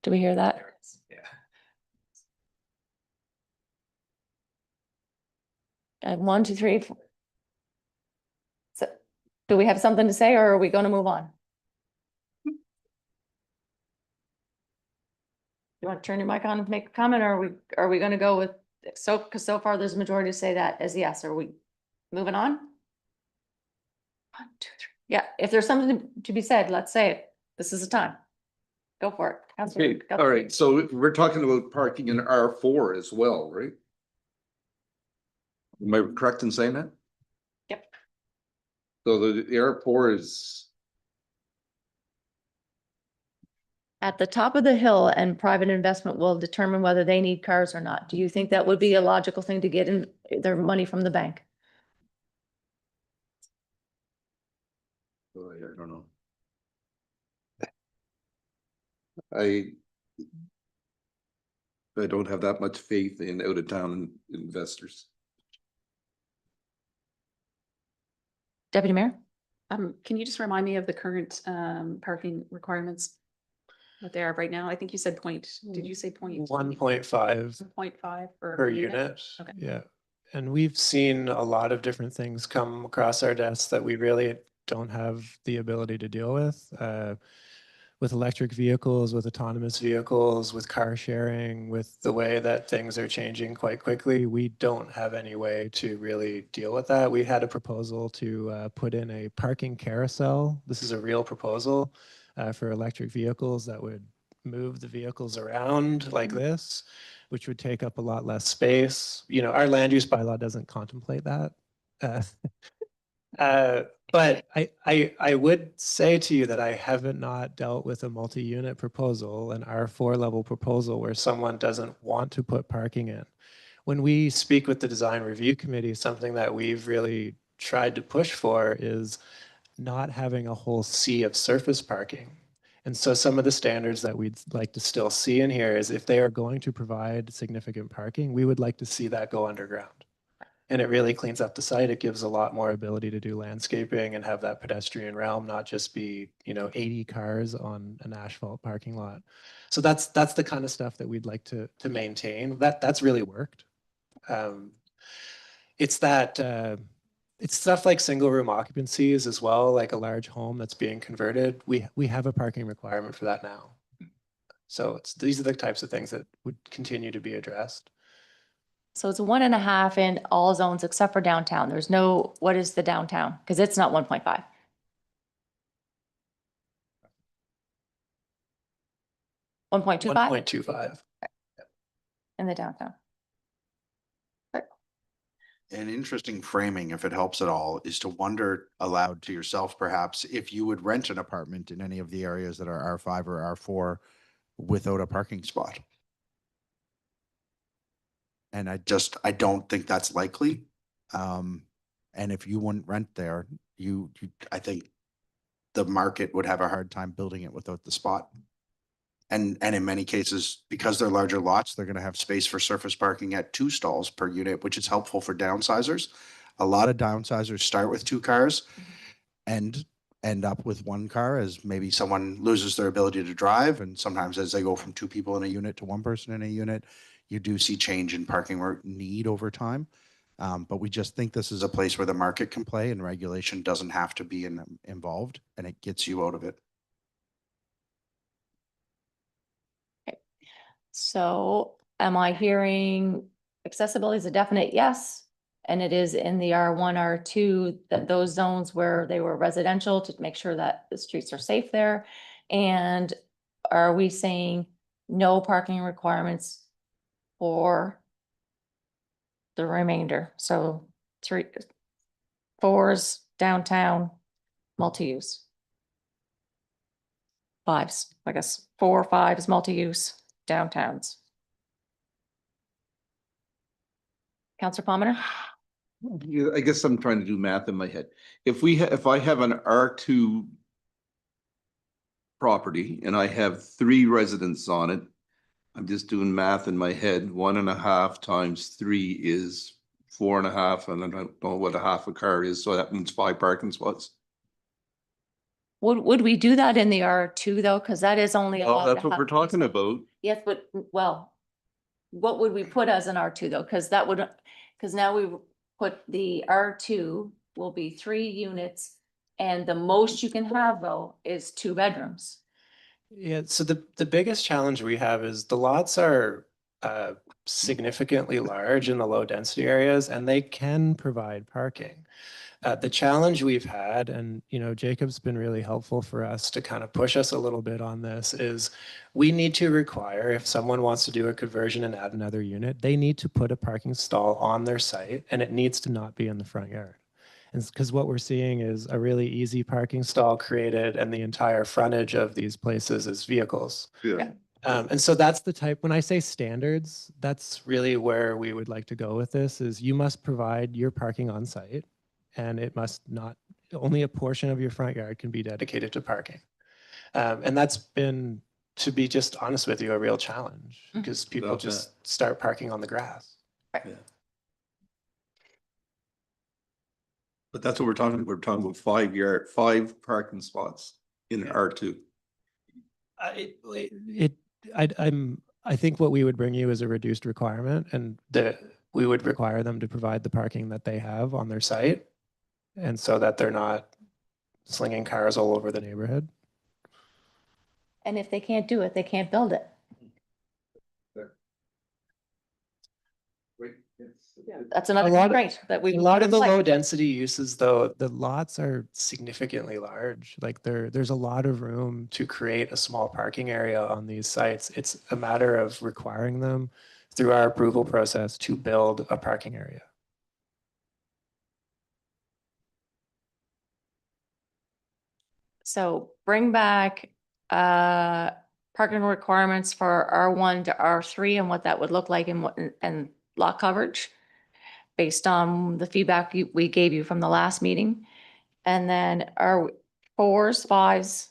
Do we hear that? Yeah. And 1, 2, 3. So, do we have something to say, or are we going to move on? You want to turn your mic on and make a comment, or are we going to go with, because so far there's a majority to say that as yes. Are we moving on? 1, 2, 3. Yeah, if there's something to be said, let's say it. This is the time. Go for it. Councilor Okay, Guthrie. all right, so we're talking about parking in R4 as well, right? Am I correct in saying that? Yep. So the R4 is, At the top of the hill, and private investment will determine whether they need cars or not. Do you think that would be a logical thing to get in their money from the bank? I don't know. I don't have that much faith in out of town investors. Deputy Mayor? Can you just remind me of the current parking requirements? What they are right now? I think you said did you say point? 1.5 0.5 per unit. Okay. Yeah. And we've seen a lot of different things come across our desks that we really don't have the ability to deal with electric vehicles, with autonomous vehicles, with car sharing, with the way that things are changing quite quickly. We don't have any way to really deal with that. We had a proposal to put in a parking carousel. This is a real proposal for electric vehicles that would move the vehicles around like this, which would take up a lot less space. You know, our land use bylaw doesn't contemplate that. But I would say to you that I haven't not dealt with a multi-unit proposal, an R4 level proposal where someone doesn't want to put parking in. When we speak with the design review committee, something that we've really tried to push for is not having a whole sea of surface parking. And so some of the standards that we'd like to still see in here is if they are going to provide significant parking, we would like to see that go underground. And it really cleans up the site. It gives a lot more ability to do landscaping and have that pedestrian realm, not just be, 80 cars on an asphalt parking lot. So that's the kind of stuff that we'd like to maintain. That's really worked. It's stuff like single room occupancies as well, like a large home that's being converted. We have a parking requirement for that now. So these are the types of things that would continue to be addressed. So it's 1.5 in all zones except for downtown. There's no, what is the downtown? Because it's not 1.5. 1.25 1.25. in the downtown. An interesting framing, if it helps at all, is to wonder aloud to yourself, perhaps, if you would rent an apartment in any of the areas that are R5 or R4 without a parking spot. And I don't think that's likely. And if you wouldn't rent there, I think the market would have a hard time building it without the spot. And in many cases, because they're larger lots, they're going to have space for surface parking at 2 stalls per unit, which is helpful for downsizers. A lot of downsizers start with 2 cars and end up with 1 car as maybe someone loses their ability to drive. And sometimes as they go from 2 people in a unit to 1 person in a unit, you do see change in parking need over time. But we just think this is a place where the market can play and regulation doesn't have to be involved, and it gets you out of it. So am I hearing accessibility is a definite yes? And it is in the R1, R2, that those zones where they were residential to make sure that the streets are safe there. And are we saying no parking requirements for the remainder? So 3, 4s downtown, multi-use. 5s, I guess, 4 or 5s, multi-use downtowns. Counselor Palmer? Yeah, I guess I'm trying to do math in my head. If I have an R2 property and I have 3 residents on it, I'm just doing math in my head. 1.5 times 3 is 4.5, and I don't know what a half a car is, so that means 5 parking spots. Would we do that in the R2 though? Because that is only. Well, allowed to that's what have we're talking 3 about. Yes, but well, what would we put as an R2 though? Because that would, because now we put the R2 will be 3 units. And the most you can have though is 2 bedrooms. Yeah, so the biggest challenge we have is the lots are significantly large in the low density areas, and they can provide parking. The challenge we've had, and Jacob's been really helpful for us to kind of push us a little bit on this, is we need to require, if someone wants to do a conversion and add another unit, they need to put a parking stall on their site, and it needs to not be in the front yard. And because what we're seeing is a really easy parking stall created, and the entire frontage of these places is vehicles. Yeah. And so that's the type, when I say standards, that's really where we would like to go with this, is you must provide your parking on site, and it must not only a portion of your front yard can be dedicated to parking. And that's been, to be just honest with you, a real challenge because people Without just start parking on the grass. But that's what we're talking about 5 parking spots in R2. I think what we would bring you is a reduced requirement and that we would require them to provide the parking that they have on their site. And so that they're not slinging cars all over the neighborhood. And if they can't do it, they can't build it. That's another A lot of- constraint that we. A lot of the like. low density uses though, the lots are significantly large. Like there's a lot of room to create a small parking area on these sites. It's a matter of requiring them through our approval process to build a parking area. So bring back parking requirements for R1 to R3 and what that would look like and what, and lot coverage based on the feedback we gave you from the last meeting. And then our 4s, 5s,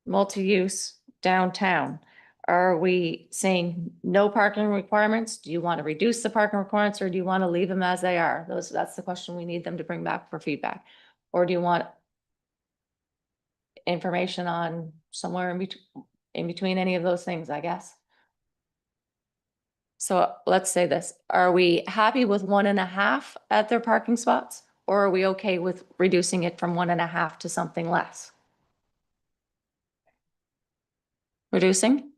multi-use downtown. Are we saying no parking requirements? Do you want to reduce the parking requirements or do you want to leave them as they are? That's the question we need them to bring back for feedback. Or do you want information on somewhere in between any of those things, I guess? So let's say this, are we happy with 1.5 at their parking spots? Or are we okay with reducing it from 1.5 to something less? Reducing?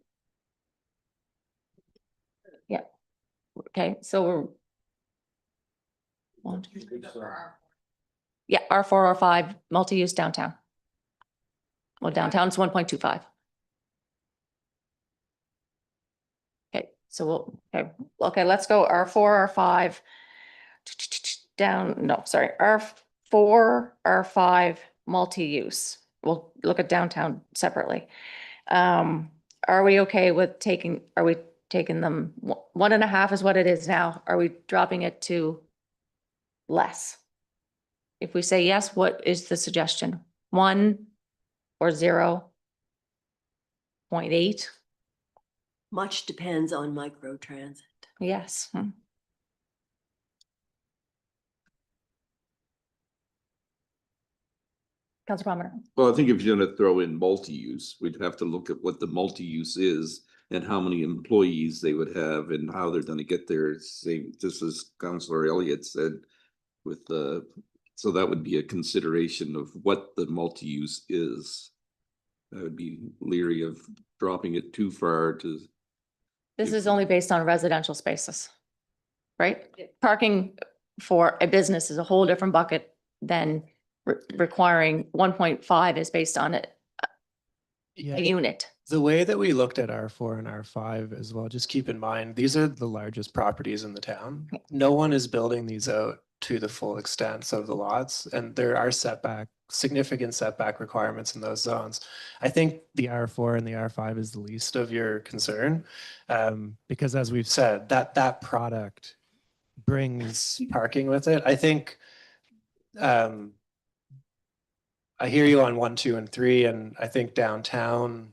Yeah. Okay, so we're. One, two, three. Yeah, R4, R5, multi-use downtown. Well, downtown's 1.25. Okay, so okay, let's go R4, R5. Down, no, sorry, R4, R5, multi-use. We'll look at downtown separately. Are we okay with are we taking them, 1.5 is what it is now. Are we dropping it to less? If we say yes, what is the suggestion? 1 or 0.8? Much depends on micro transit. Yes. Councilor Palmer. Well, I think if you're gonna throw in multi-use, we'd have to look at what the multi-use is and how many employees they would have and how they're gonna get there. Same, just as Councilor Elliott said, with the, so that would be a consideration of what the multi-use is. I would be leery of dropping it too far to. This is only based on residential spaces, right? Parking for a business is a whole different bucket than requiring 1.5 is based on a unit. The way that we looked at R4 and R5 as well, just keep in mind, these are the largest properties in the town. No one is building these out to the full extent of the lots, and there are significant setback requirements in those zones. I think the R4 and the R5 is the least of your concern, because as we've said, that product brings parking with it. I think I hear you on 1, 2, and 3, and I think downtown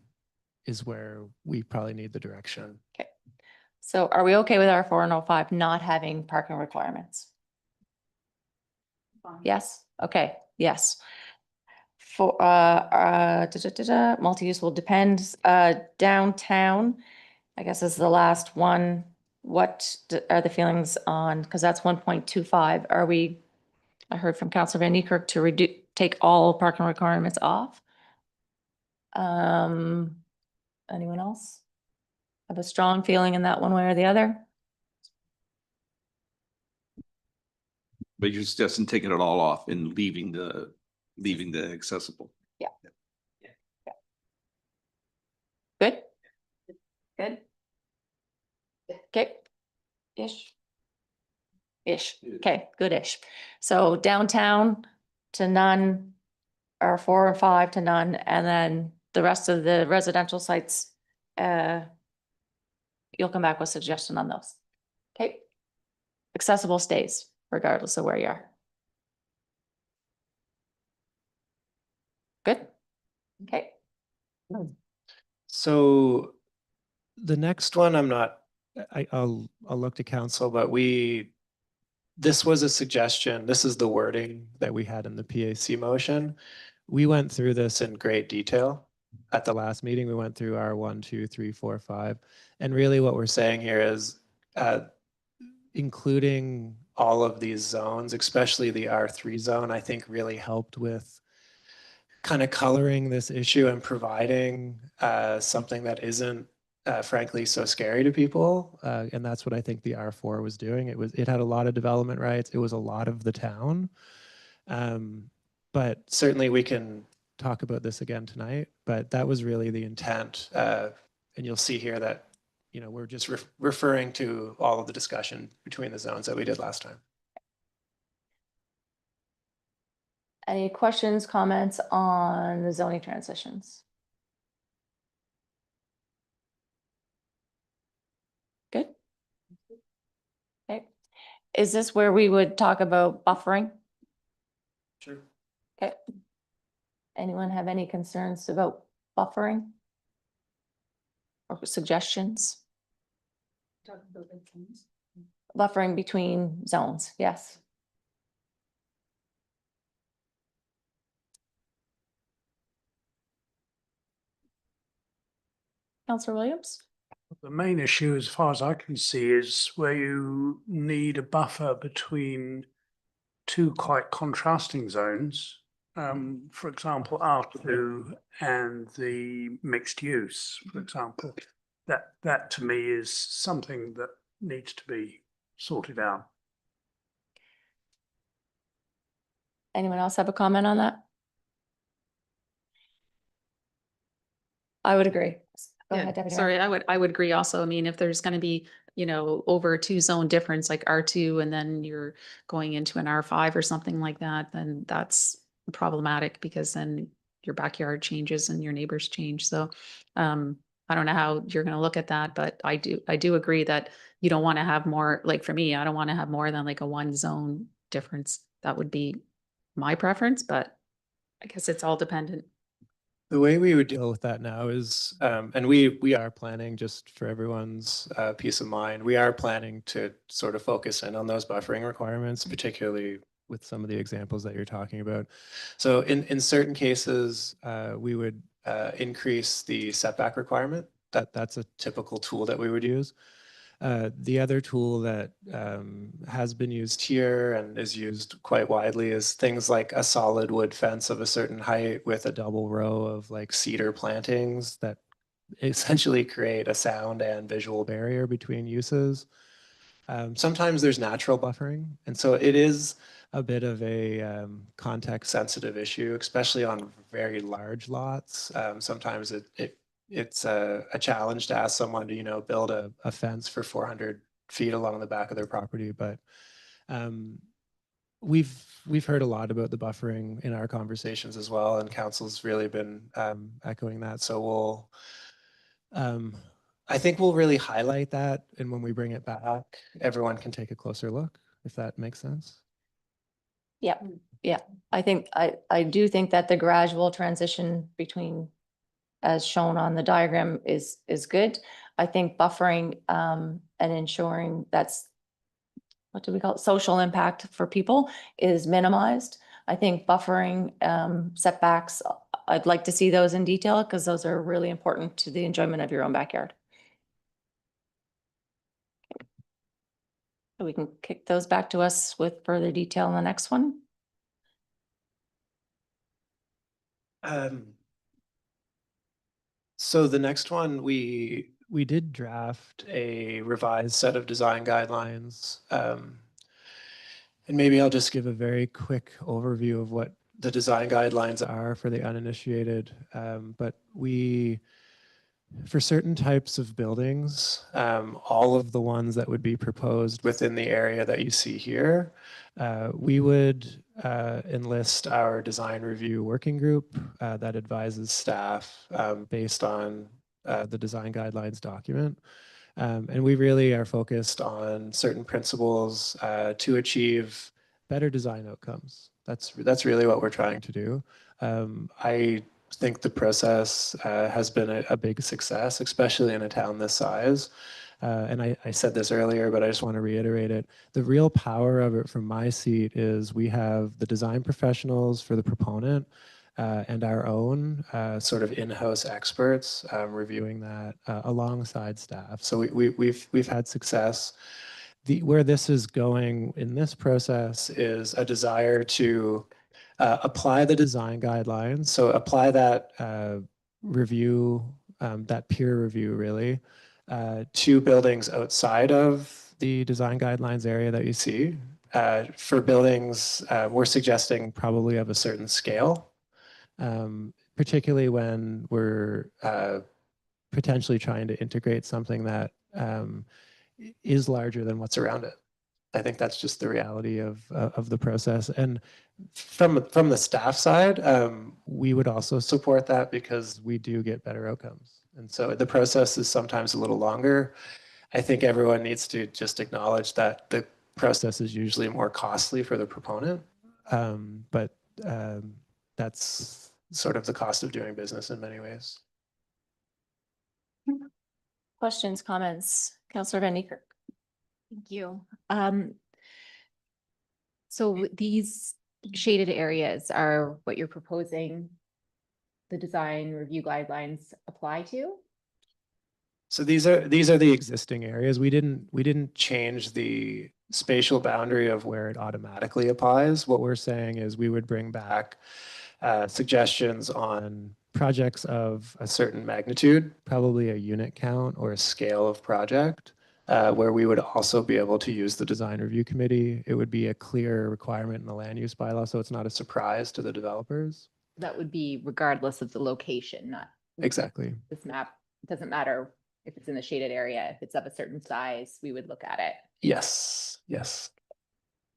is where we probably need the direction. Okay. So are we okay with R4 and R5 not having parking requirements? Yes, okay, yes. For multi-use will depend, downtown, I guess is the last one. What are the feelings on, because that's 1.25, are we, I heard from Councilor Van Niekerk to take all parking requirements off. Anyone else have a strong feeling in that one way or the other? But you're suggesting taking it all off and leaving the accessible. Yeah. Good? Good? Okay. Ish. Okay, good-ish. So downtown to none, or 4 and 5 to none, and then the rest of the residential sites, you'll come back with suggestion on those. Okay. Accessible stays regardless of where you are. Good. Okay. So the next one, I'll look to council, but this was a suggestion. This is the wording that we had in the PAC motion. We went through this in great detail at the last meeting. We went through our 1, 2, 3, 4, 5. And really what we're saying here is including all of these zones, especially the R3 zone, I think really helped with kind of coloring this issue and providing something that isn't frankly so scary to people. And that's what I think the R4 was doing. It had a lot of development rights. It was a lot of the town. But certainly we can talk about this again tonight, but that was really the intent. And you'll see here that, you know, we're just referring to all of the discussion between the zones that we did last time. Any questions, comments on the zoning transitions? Good. Okay. Is this where we would talk about buffering? Sure. Okay. Anyone have any concerns about buffering? Or suggestions? Buffering between zones, yes. Counselor Williams? The main issue, as far as I can see, is where you need a buffer between two quite contrasting zones. For example, R2 and the mixed use, for example. That to me is something that needs to be sorted out. Anyone else have a comment on that? I would agree. Go Yeah, ahead, Deputy Mayor. sorry, I would agree also. I mean, if there's gonna be, you know, over a 2-zone difference like R2 and then you're going into an R5 or something like that, then that's problematic because then your backyard changes and your neighbors change. So I don't know how you're gonna look at that, but I do agree that you don't want to have more, like for me, I don't want to have more than like a 1-zone difference. That would be my preference, but I guess it's all dependent. The way we would deal with that now is, and we are planning, just for everyone's peace of mind, we are planning to sort of focus in on those buffering requirements, particularly with some of the examples that you're talking about. So in certain cases, we would increase the setback requirement. That's a typical tool that we would use. The other tool that has been used here and is used quite widely is things like a solid wood fence of a certain height with a double row of like cedar plantings that essentially create a sound and visual barrier between uses. Sometimes there's natural buffering, and so it is a bit of a context sensitive issue, especially on very large lots. Sometimes it's a challenge to ask someone to, you know, build a fence for 400 feet along the back of their property. But we've heard a lot about the buffering in our conversations as well, and council's really been echoing that. So I think we'll really highlight that, and when we bring it back, everyone can take a closer look, if that makes sense. Yeah, yeah. I think, I do think that the gradual transition between, as shown on the diagram, is good. I think buffering and ensuring that's, what do we call it, social impact for people is minimized. I think buffering setbacks, I'd like to see those in detail because those are really important to the enjoyment of your own backyard. So we can kick those back to us with further detail in the next one. So the next one, we did draft a revised set of design guidelines. And maybe I'll just give a very quick overview of what the design guidelines are for the uninitiated. But for certain types of buildings, all of the ones that would be proposed within the area that you see here, we would enlist our design review working group that advises staff based on the design guidelines document. And we really are focused on certain principles to achieve better design outcomes. That's really what we're trying to do. I think the process has been a big success, especially in a town this size. And I said this earlier, but I just want to reiterate it. The real power of it from my seat is we have the design professionals for the proponent and our own sort of in-house experts reviewing that alongside staff. So we've had success. Where this is going in this process is a desire to apply the design guidelines. So apply that review, that peer review really, to buildings outside of the design guidelines area that you see. For buildings, we're suggesting probably of a certain scale, particularly when we're potentially trying to integrate something that is larger than what's around it. I think that's just the reality of the process. And from the staff side, we would also support that because we do get better outcomes. And so the process is sometimes a little longer. I think everyone needs to just acknowledge that the process is usually more costly for the proponent, but that's sort of the cost of doing business in many ways. Questions, comments? Councillor Van Niekerk. Thank you. So these shaded areas are what you're proposing the design review guidelines apply to? So these are the existing areas. We didn't change the spatial boundary of where it automatically applies. What we're saying is we would bring back suggestions on projects of a certain magnitude, probably a unit count or a scale of project, where we would also be able to use the design review committee. It would be a clear requirement in the land use bylaw, so it's not a surprise to the developers. That would be regardless of the location, not Exactly. this map. It doesn't matter if it's in the shaded area, if it's of a certain size, we would look at it. Yes. Yes.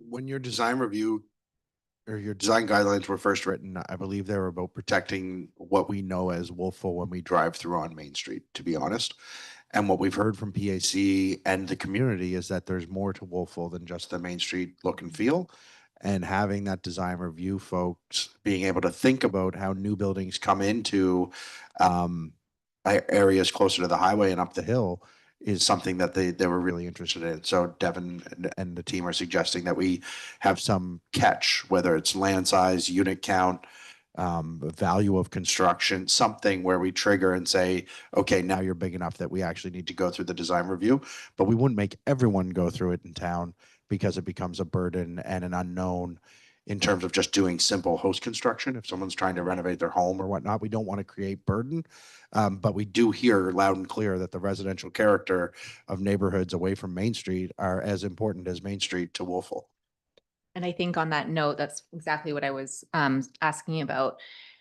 When your design review or your design guidelines were first written, I believe they were about protecting what we know as Wolfville when we drive through on Main Street, to be honest. And what we've heard from PAC and the community is that there's more to Wolfville than just the Main Street look and feel. And having that design review folks being able to think about how new buildings come into areas closer to the highway and up the hill is something that they were really interested in. So Devin and the team are suggesting that we have some catch, whether it's land size, unit count, value of construction, something where we trigger and say, okay, now you're big enough that we actually need to go through the design review. But we wouldn't make everyone go through it in town because it becomes a burden and an unknown in terms of just doing simple host construction. If someone's trying to renovate their home or whatnot, we don't want to create burden. But we do hear loud and clear that the residential character of neighborhoods away from Main Street are as important as Main Street to Wolfville. And I think on that note, that's exactly what I was asking about,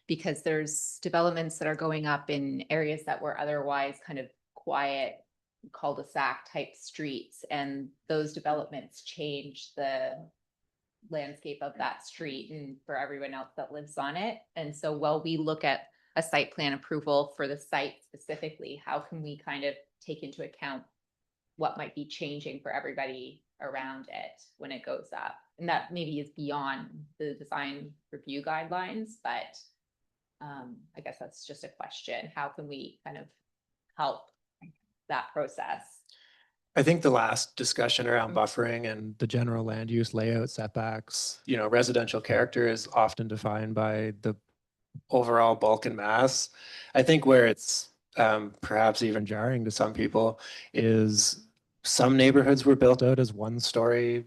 because there's developments that are going up in areas that were otherwise kind of quiet cul-de-sac type streets, and those developments change the landscape of that street and for everyone else that lives on it. And so while we look at a site plan approval for the site specifically, how can we kind of take into account what might be changing for everybody around it when it goes up? And that maybe is beyond the design review guidelines, but I guess that's just a question. How can we kind of help that process? I think the last discussion around buffering and the general land use layout setbacks, residential character is often defined by the overall bulk and mass. I think where it's perhaps even jarring to some people is some neighborhoods were built out as 1-story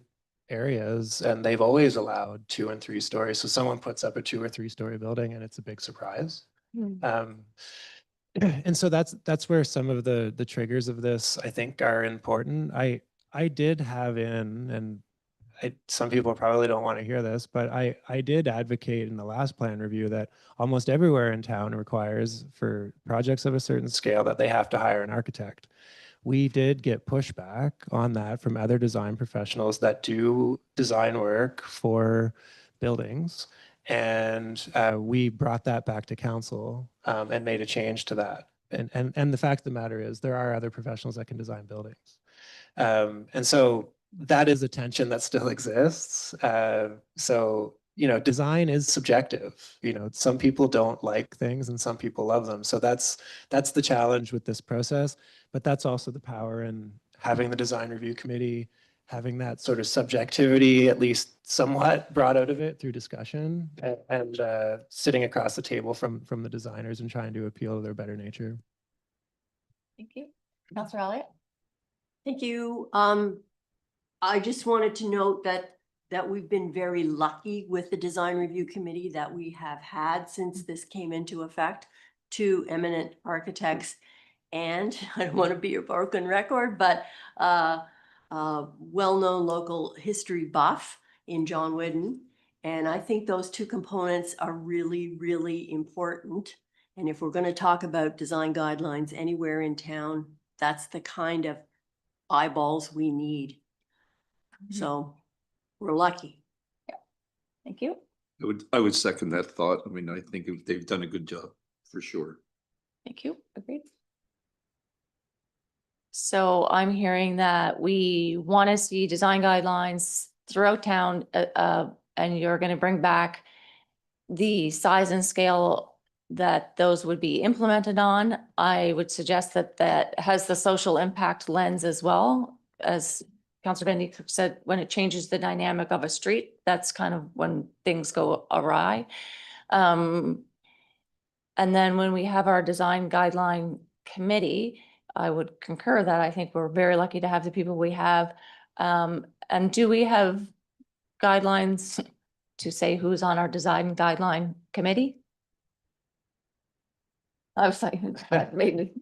areas and they've always allowed 2 and 3 stories. So someone puts up a 2 or 3 story building and it's a big surprise. And so that's where some of the triggers of this I think are important. I did have and some people probably don't want to hear this, but I did advocate in the last plan review that almost everywhere in town requires for projects of a certain scale that they have to hire an architect. We did get pushback on that from other design professionals that do design work for buildings. And we brought that back to council and made a change to that. And the fact of the matter is there are other professionals that can design buildings. And so that is a tension that still exists. So, design is subjective. Some people don't like things and some people love them. So that's the challenge with this process. But that's also the power in having the design review committee, having that sort of subjectivity, at least somewhat brought out of it through discussion and sitting across the table from the designers and trying to appeal to their better nature. Thank you. Counselor Elliott? Thank you. I just wanted to note that we've been very lucky with the design review committee that we have had since this came into effect. Two eminent architects, and I don't want to be a broken record, but well-known local history buff in John Whidden. And I think those two components are really, really important. And if we're going to talk about design guidelines anywhere in town, that's the kind of eyeballs we need. So we're lucky. Thank you. I would second that thought. I mean, I think they've done a good job for sure. Thank you. Agreed. So I'm hearing that we want to see design guidelines throughout town, and you're going to bring back the size and scale that those would be implemented on. I would suggest that that has the social impact lens as well. As Councillor Bendy said, when it changes the dynamic of a street, that's kind of when things go awry. And then when we have our design guideline committee, I would concur that I think we're very lucky to have the people we have. And do we have guidelines to say who's on our design guideline committee? I was like, maybe.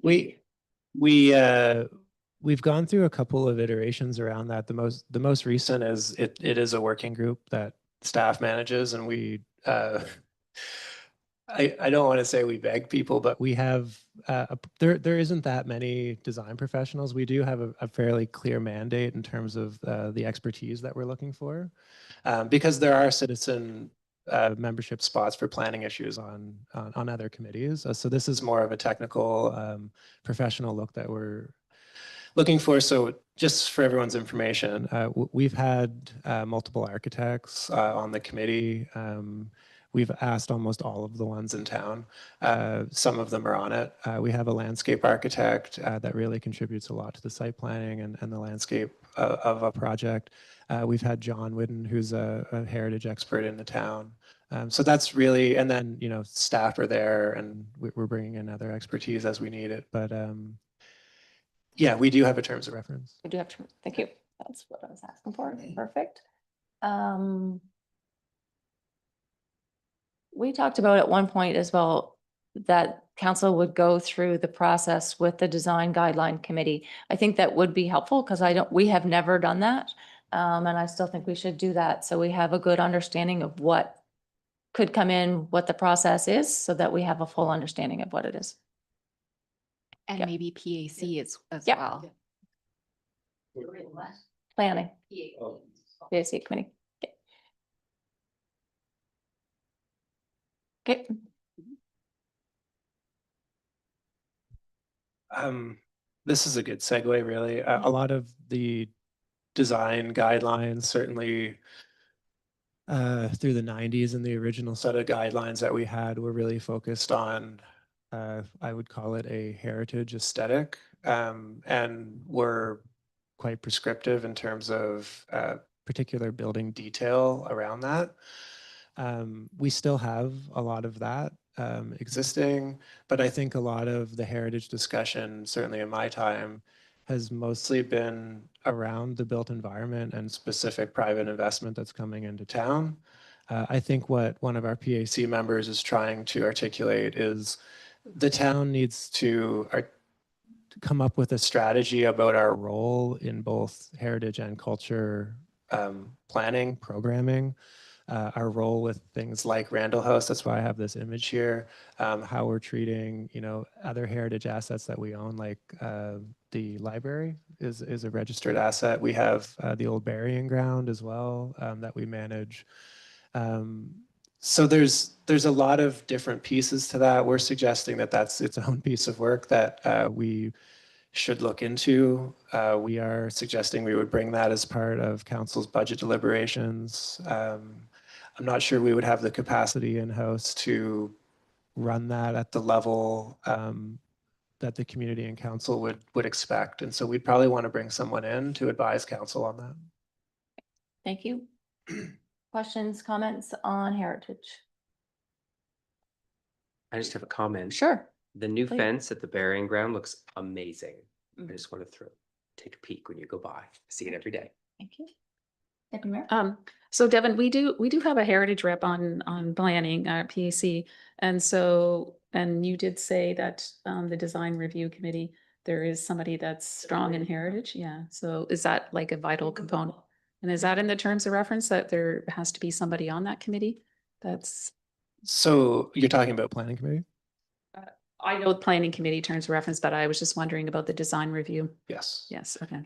We've gone through a couple of iterations around that. The most recent is it is a working group that staff manages, and we I don't want to say we beg people, but we have there isn't that many design professionals. We do have a fairly clear mandate in terms of the expertise that we're looking for, because there are citizen membership spots for planning issues on other committees. So this is more of a technical professional look that we're looking for. So just for everyone's information, we've had multiple architects on the committee. We've asked almost all of the ones in town. Some of them are on it. We have a landscape architect that really contributes a lot to the site planning and the landscape of a project. We've had John Whidden, who's a heritage expert in the town. So that's really, and then, staff are there, and we're bringing in other expertise as we need it. But yeah, we do have a terms of reference. We do have to, thank you. That's what I was asking for. Perfect. We talked about at one point as well that council would go through the process with the design guideline committee. I think that would be helpful because we have never done that. And I still think we should do that. So we have a good understanding of what could come in, what the process is, so that we have a full understanding of what it is. And Yep. maybe PAC as Yep. well. Planning. PAC committee. Okay. This is a good segue, really. A lot of the design guidelines, certainly through the 90s, and the original set of guidelines that we had were really focused on, I would call it a heritage aesthetic, and were quite prescriptive in terms of particular building detail around that. We still have a lot of that existing, but I think a lot of the heritage discussion, certainly in my time, has mostly been around the built environment and specific private investment that's coming into town. I think what one of our PAC members is trying to articulate is the town needs to come up with a strategy about our role in both heritage and culture planning, programming, our role with things like Randall House. That's why I have this image here. How we're treating, other heritage assets that we own, like the library is a registered asset. We have the old burying ground as well that we manage. So there's a lot of different pieces to that. We're suggesting that that's its own piece of work that we should look into. We are suggesting we would bring that as part of council's budget deliberations. I'm not sure we would have the capacity in-house to run that at the level that the community and council would expect. And so we'd probably want to bring someone in to advise council on that. Thank you. Questions, comments on heritage? I just have a comment. Sure. The new please. fence at the burying ground looks amazing. Mhm. I just want to take a peek when you go by. I see it every day. Thank you. Deputy Mayor? So Devin, we do have a heritage rep on planning, PAC. And so, and you did say that the design review committee, there is somebody that's strong in heritage. Yeah. So is that like a vital component? And is that in the terms of reference that there has to be somebody on that committee? That's, So you're talking about planning committee? I know the planning committee terms of reference, but I was just wondering about the design review. Yes. Yes. Okay.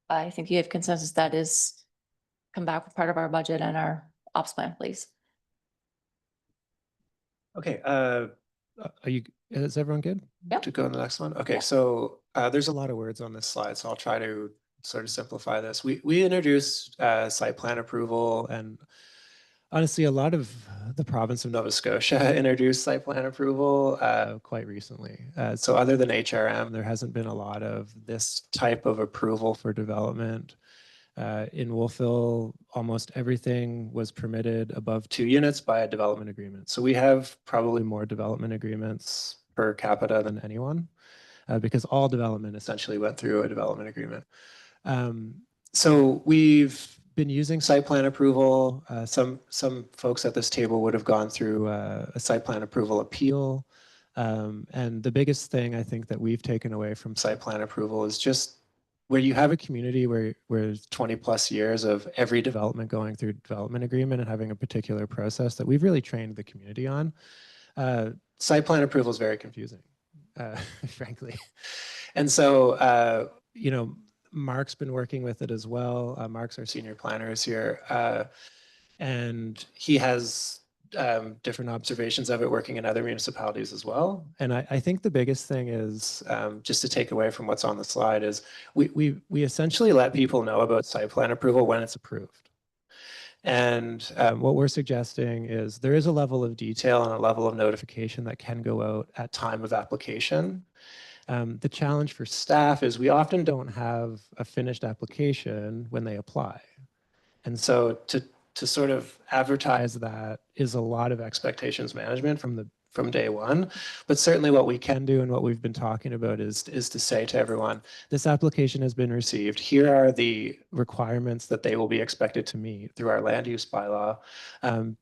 I think you have consensus that is come back with part of our budget and our ops plan, please. Okay, is everyone good? Yep. To go on the next one? Okay, Yeah. so there's a lot of words on this slide, so I'll try to sort of simplify this. We introduced site plan approval, and honestly, a lot of the province of Nova Scotia introduced site plan approval quite recently. So other than HRM, there hasn't been a lot of this type of approval for development. In Wolfville, almost everything was permitted above 2 units by a development agreement. So we have probably more development agreements per capita than anyone because all development essentially went through a development agreement. So we've been using site plan approval. Some folks at this table would have gone through a site plan approval appeal. And the biggest thing I think that we've taken away from site plan approval is just where you have a community where 20 plus years of every development going through development agreement and having a particular process that we've really trained the community on. Site plan approval is very confusing, frankly. And so, you know, Mark's been working with it as well. Mark's our senior planner is here. And he has different observations of it working in other municipalities as well. And I think the biggest thing is just to take away from what's on the slide is we essentially let people know about site plan approval when it's approved. And what we're suggesting is there is a level of detail and a level of notification that can go out at time of application. The challenge for staff is we often don't have a finished application when they apply. And so to sort of advertise that is a lot of expectations management from day one. But certainly what we can do and what we've been talking about is to say to everyone, this application has been received. Here are the requirements that they will be expected to meet through our land use bylaw,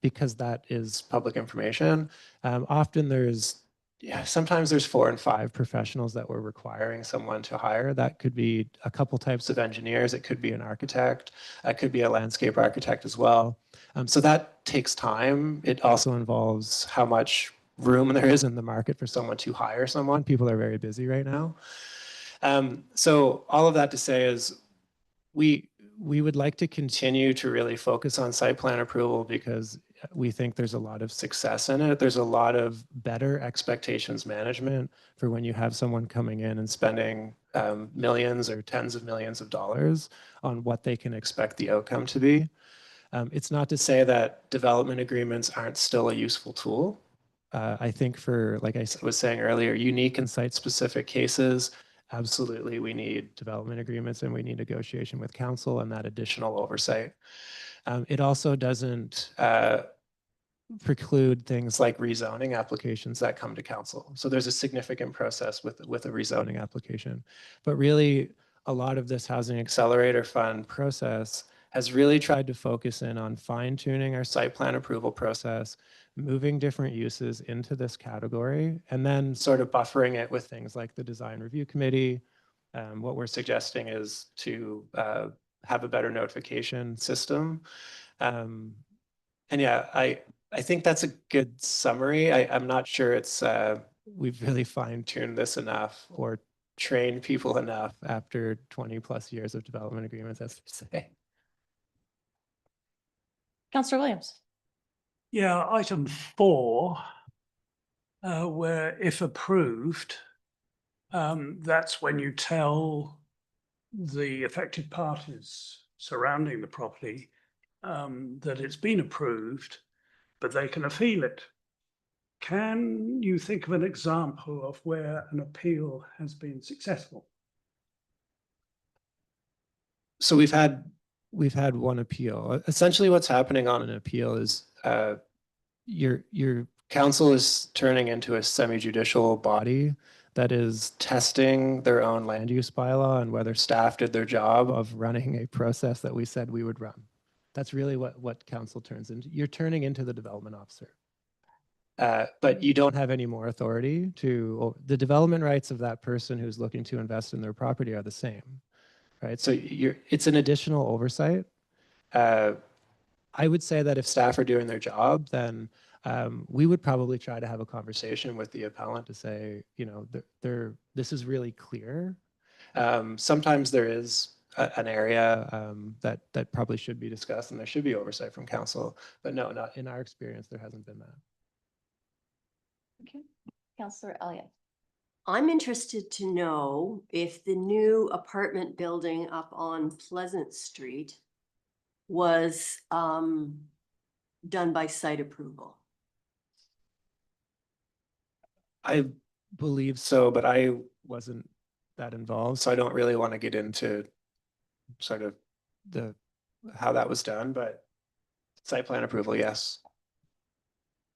because that is public information. Often sometimes there's 4 and 5 professionals that we're requiring someone to hire. That could be a couple types of engineers. It could be an architect. It could be a landscape architect as well. So that takes time. It also involves how much room there is in the market for someone to hire someone. People are very busy right now. So all of that to say is we would like to continue to really focus on site plan approval because we think there's a lot of success in it. There's a lot of better expectations management for when you have someone coming in and spending millions or tens of millions of dollars on what they can expect the outcome to be. It's not to say that development agreements aren't still a useful tool. I think for, like I was saying earlier, unique and site-specific cases, absolutely we need development agreements and we need negotiation with council and that additional oversight. It also doesn't preclude things like rezoning applications that come to council. So there's a significant process with a rezoning application. But really, a lot of this Housing Accelerator Fund process has really tried to focus in on fine-tuning our site plan approval process, moving different uses into this category, and then sort of buffering it with things like the design review committee. What we're suggesting is to have a better notification system. And yeah, I think that's a good summary. I'm not sure it's we've really fine-tuned this enough or trained people enough after 20 plus years of development agreements, as to say. Councillor Williams. Yeah, item 4, where if approved, that's when you tell the affected parties surrounding the property that it's been approved, but they can appeal it. Can you think of an example of where an appeal has been successful? So we've had one appeal. Essentially what's happening on an appeal is your council is turning into a semi-judicial body that is testing their own land use bylaw and whether staff did their job of running a process that we said we would run. That's really what council turns into. You're turning into the development officer. But you don't have any more authority to, the development rights of that person who's looking to invest in their property are the same, right? So it's an additional oversight. I would say that if staff are doing their job, then we would probably try to have a conversation with the appellant to say, you know, this is really clear. Sometimes there is an area that probably should be discussed and there should be oversight from council, but no, not in our experience, there hasn't been that. Okay, Councillor Elliott. I'm interested to know if the new apartment building up on Pleasant Street was done by site approval. I believe so, but I wasn't that involved, so I don't really want to get into sort of how that was done, but site plan approval, yes.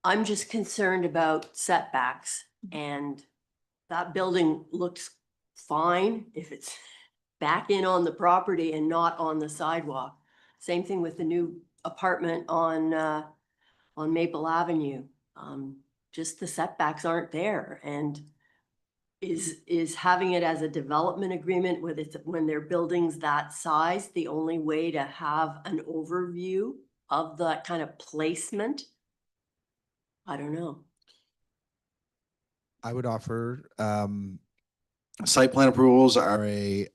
I'm just concerned about setbacks, and that building looks fine if it's back in on the property and not on the sidewalk. Same thing with the new apartment on Maple Avenue. Just the setbacks aren't there, and is having it as a development agreement with it when they're buildings that size the only way to have an overview of that kind of placement? I don't know. I would offer, site plan approvals are a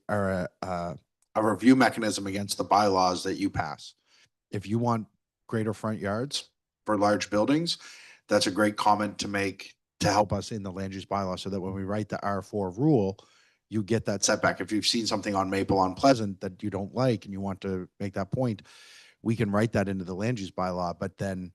review mechanism against the bylaws that you pass. If you want greater front yards for large buildings, that's a great comment to make to help us in the land use bylaw, so that when we write the R4 rule, you get that setback. If you've seen something on Maple on Pleasant that you don't like and you want to make that point, we can write that into the land use bylaw. But then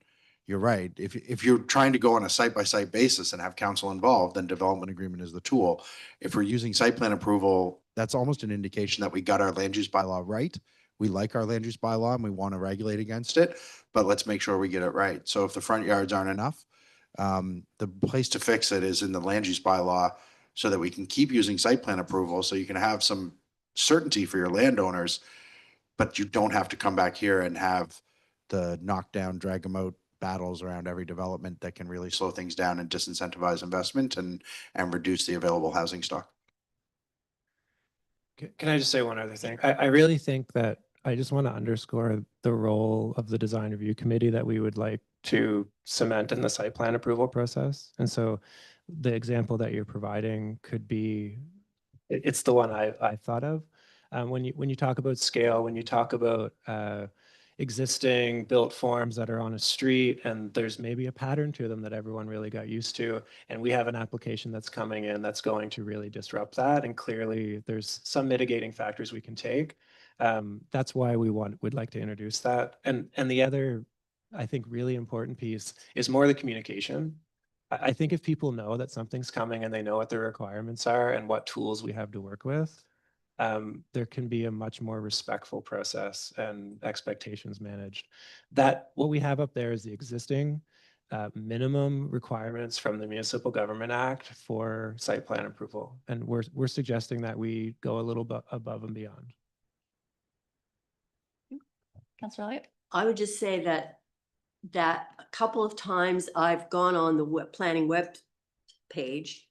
you're right. If you're trying to go on a site by site basis and have council involved, then development agreement is the tool. If we're using site plan approval, that's almost an indication that we got our land use bylaw right. We like our land use bylaw and we want to regulate against it, but let's make sure we get it right. So if the front yards aren't enough, the place to fix it is in the land use bylaw, so that we can keep using site plan approval, so you can have some certainty for your landowners, but you don't have to come back here and have the knockdown, drag them out battles around every development that can really slow things down and disincentivize investment and reduce the available housing stock. Can I just say one other thing? I really think that I just want to underscore the role of the design review committee that we would like to cement in the site plan approval process. And so the example that you're providing could be, it's the one I thought of. When you talk about scale, when you talk about existing built forms that are on a street and there's maybe a pattern to them that everyone really got used to, and we have an application that's coming in that's going to really disrupt that, and clearly there's some mitigating factors we can take. That's why would like to introduce that. And the other, I think, really important piece is more the communication. I think if people know that something's coming and they know what their requirements are and what tools we have to work with, there can be a much more respectful process and expectations managed. That what we have up there is the existing minimum requirements from the Municipal Government Act for site plan approval. And we're suggesting that we go a little bit above and beyond. Councillor Elliott. I would just say that a couple of times I've gone on the planning web page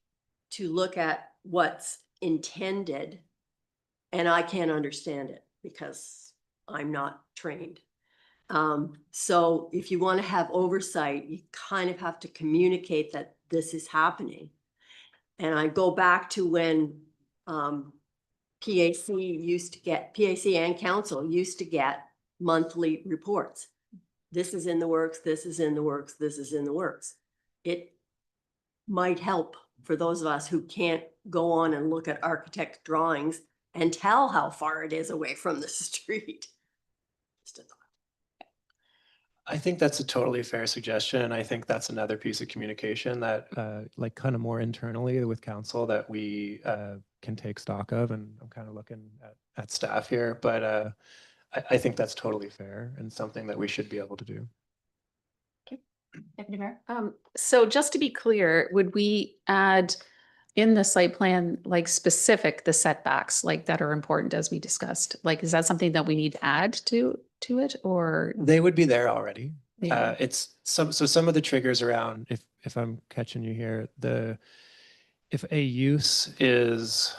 to look at what's intended, and I can't understand it because I'm not trained. So if you want to have oversight, you kind of have to communicate that this is happening. And I go back to when PAC and council used to get monthly reports. This is in the works, this is in the works, this is in the works. It might help for those of us who can't go on and look at architect drawings and tell how far it is away from the street. Just a thought. I think that's a totally fair suggestion. And I think that's another piece of communication that, like kind of more internally with council that we can take stock of. And I'm kind of looking at staff here, but I think that's totally fair and something that we should be able to do. Deputy Mayor? So just to be clear, would we add in the site plan, like specific, the setbacks, like that are important as we discussed? Like, is that something that we need to add to it or? They would be there already. Yeah. It's some of the triggers around, if I'm catching you here, if a use is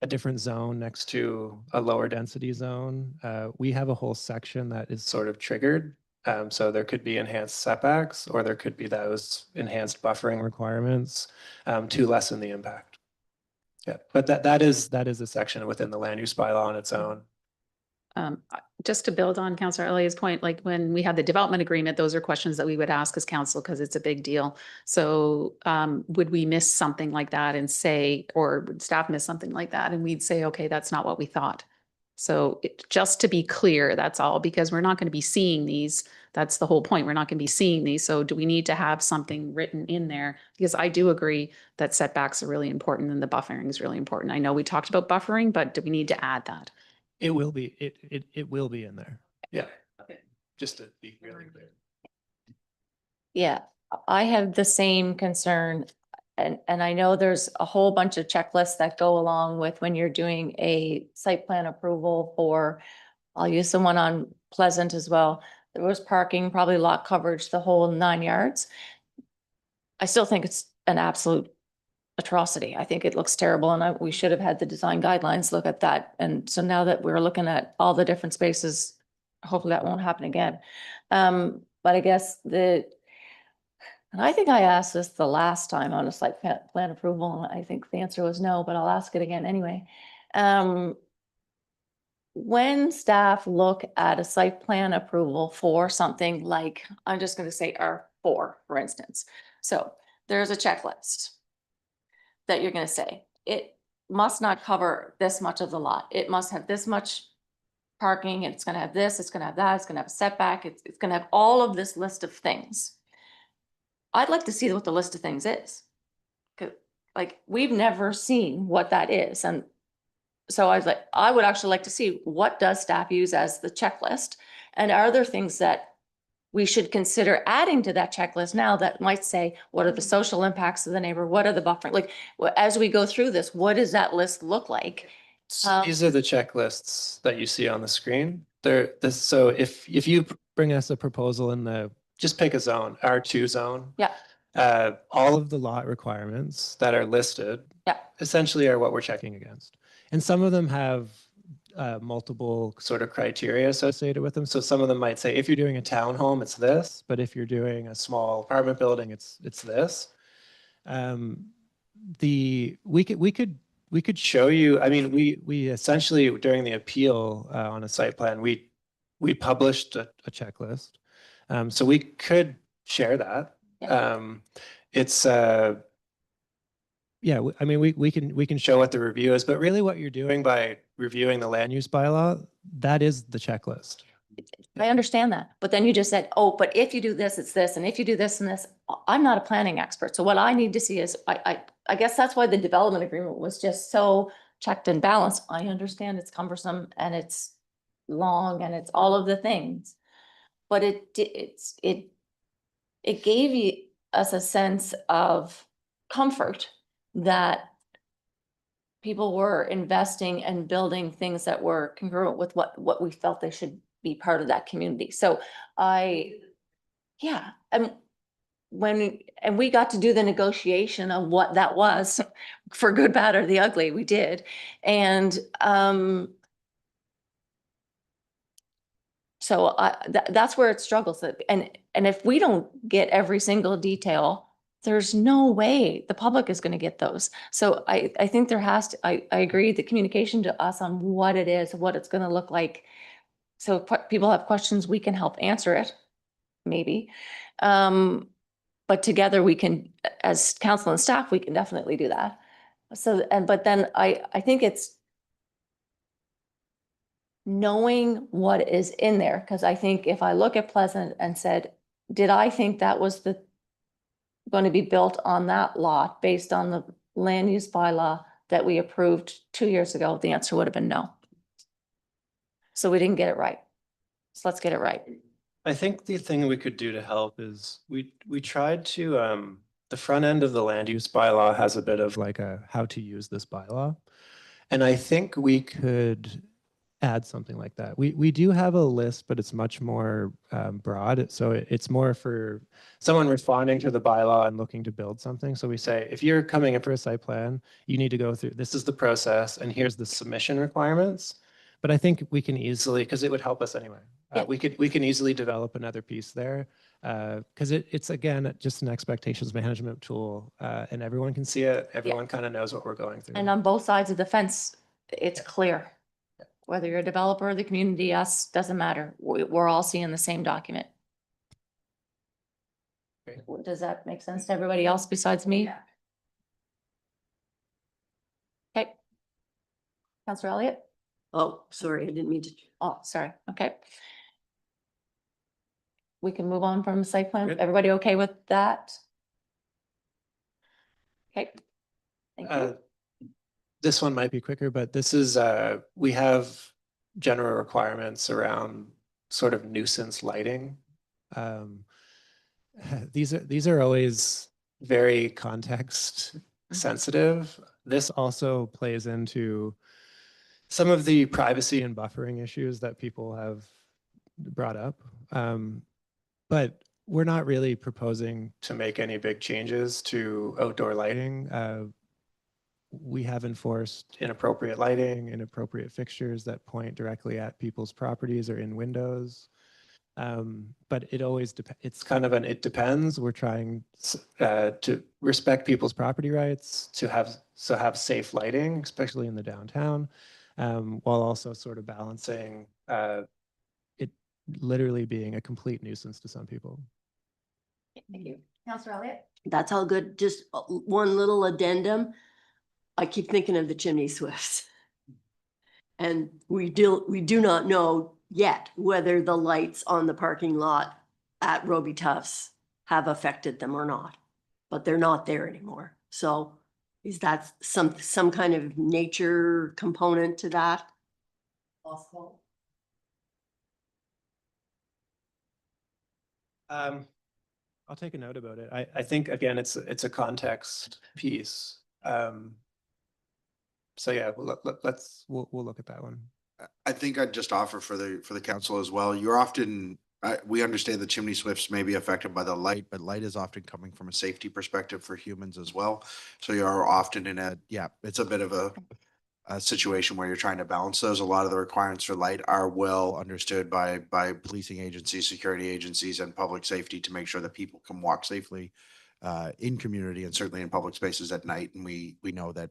a different zone next to a lower density zone, we have a whole section that is sort of triggered. So there could be enhanced setbacks, or there could be those enhanced buffering requirements to lessen the impact. Yeah, but that is a section within the land use bylaw on its own. Just to build on Councillor Elliott's point, like when we had the development agreement, those are questions that we would ask as council because it's a big deal. So would we miss something like that and say, or would staff miss something like that? And we'd say, okay, that's not what we thought. So just to be clear, that's all, because we're not going to be seeing these. That's the whole point. We're not going to be seeing these. So do we need to have something written in there? Because I do agree that setbacks are really important and the buffering is really important. I know we talked about buffering, but do we need to add that? It will be, it will be in there. Yeah. Okay. Just to be really clear. Yeah, I have the same concern. And I know there's a whole bunch of checklists that go along with when you're doing a site plan approval for, I'll use the one on Pleasant as well. There was parking, probably lot coverage, the whole 9 yards. I still think it's an absolute atrocity. I think it looks terrible and we should have had the design guidelines look at that. And so now that we're looking at all the different spaces, hopefully that won't happen again. But I guess and I think I asked this the last time on a site plan approval, and I think the answer was no, but I'll ask it again anyway. When staff look at a site plan approval for something like, I'm just going to say R4, for instance. So there's a checklist that you're going to say, it must not cover this much of the lot. It must have this much parking, and it's going to have this, it's going to have that, it's going to have a setback, it's going to have all of this list of things. I'd like to see what the list of things is. Like, we've never seen what that is. And so I was like, I would actually like to see, what does staff use as the checklist? And are there things that we should consider adding to that checklist now that might say, what are the social impacts of the neighbor? What are the buffering? Like, as we go through this, what does that list look like? These are the checklists that you see on the screen. So if you bring us a proposal in just pick a zone, R2 zone. Yeah. All of the lot requirements that are listed. Yeah. Essentially are what we're checking against. And some of them have multiple sort of criteria associated with them. So some of them might say, if you're doing a townhome, it's this, but if you're doing a small apartment building, it's this. We could show you, I mean, we essentially during the appeal on a site plan, we published a checklist. So we could share that. Yeah. Yeah, I mean, we can show what the review is, but really what you're doing by reviewing the land use bylaw, that is the checklist. I understand that, but then you just said, oh, but if you do this, it's this, and if you do this and this, I'm not a planning expert. So what I need to see is, I guess that's why the development agreement was just so checked and balanced. I understand it's cumbersome and it's long and it's all of the things. But it gave us a sense of comfort that people were investing and building things that were congruent with what we felt they should be part of that community. So yeah, and we got to do the negotiation of what that was for good, bad, or the ugly, we did. And so that's where it struggles. And if we don't get every single detail, there's no way the public is going to get those. So I think there has to, I agree, the communication to us on what it is, what it's going to look like. So if people have questions, we can help answer it, maybe. But together we can, as council and staff, we can definitely do that. So, but then I think it's, knowing what is in there, because I think if I look at Pleasant and said, did I think that was going to be built on that lot based on the land use bylaw that we approved 2 years ago? The answer would have been no. So we didn't get it right. So let's get it right. I think the thing we could do to help is we tried to, the front end of the land use bylaw has a bit of like a how to use this bylaw. And I think we could add something like that. We do have a list, but it's much more broad. So it's more for someone responding to the bylaw and looking to build something. So we say, if you're coming in for a site plan, you need to go through, this is the process and here's the submission requirements. But I think we can easily, because it would help us anyway. Yeah. We can easily develop another piece there. Because it's again, just an expectations management tool and everyone can see it. Everyone kind of knows what we're going through. And on both sides of the fence, it's clear. Whether you're a developer or the community, us, doesn't matter. We're all seeing the same document. Great. Does that make sense to everybody else besides me? Okay. Counselor Elliott? Oh, sorry, I didn't mean to. Oh, sorry. Okay. We can move on from site plan. Good. Everybody okay with that? Okay. Thank you. This one might be quicker, but this is, we have general requirements around sort of nuisance lighting. These are always very context sensitive. This also plays into some of the privacy and buffering issues that people have brought up. But we're not really proposing to make any big changes to outdoor lighting. We have enforced inappropriate lighting, inappropriate fixtures that point directly at people's properties or in windows. But it always it's kind of it depends. We're trying to respect people's property rights, to have safe lighting, especially in the downtown, while also sort of balancing it literally being a complete nuisance to some people. Thank you. Counselor Elliott? That's all good. Just one little addendum. I keep thinking of the chimney swifts. And we do not know yet whether the lights on the parking lot at Roby Tufts have affected them or not, but they're not there anymore. So is that some kind of nature component to that? Possible. I'll take a note about it. I think again, it's a context piece. So yeah, we'll look at that one. I think I'd just offer for the council as well. You're often, we understand the chimney swifts may be affected by the light, but light is often coming from a safety perspective for humans as well. So you are often in it's a bit of a situation where you're trying to balance those. A lot of the requirements for light are well understood by policing agencies, security agencies, and public safety to make sure that people can walk safely in community and certainly in public spaces at night. And we know that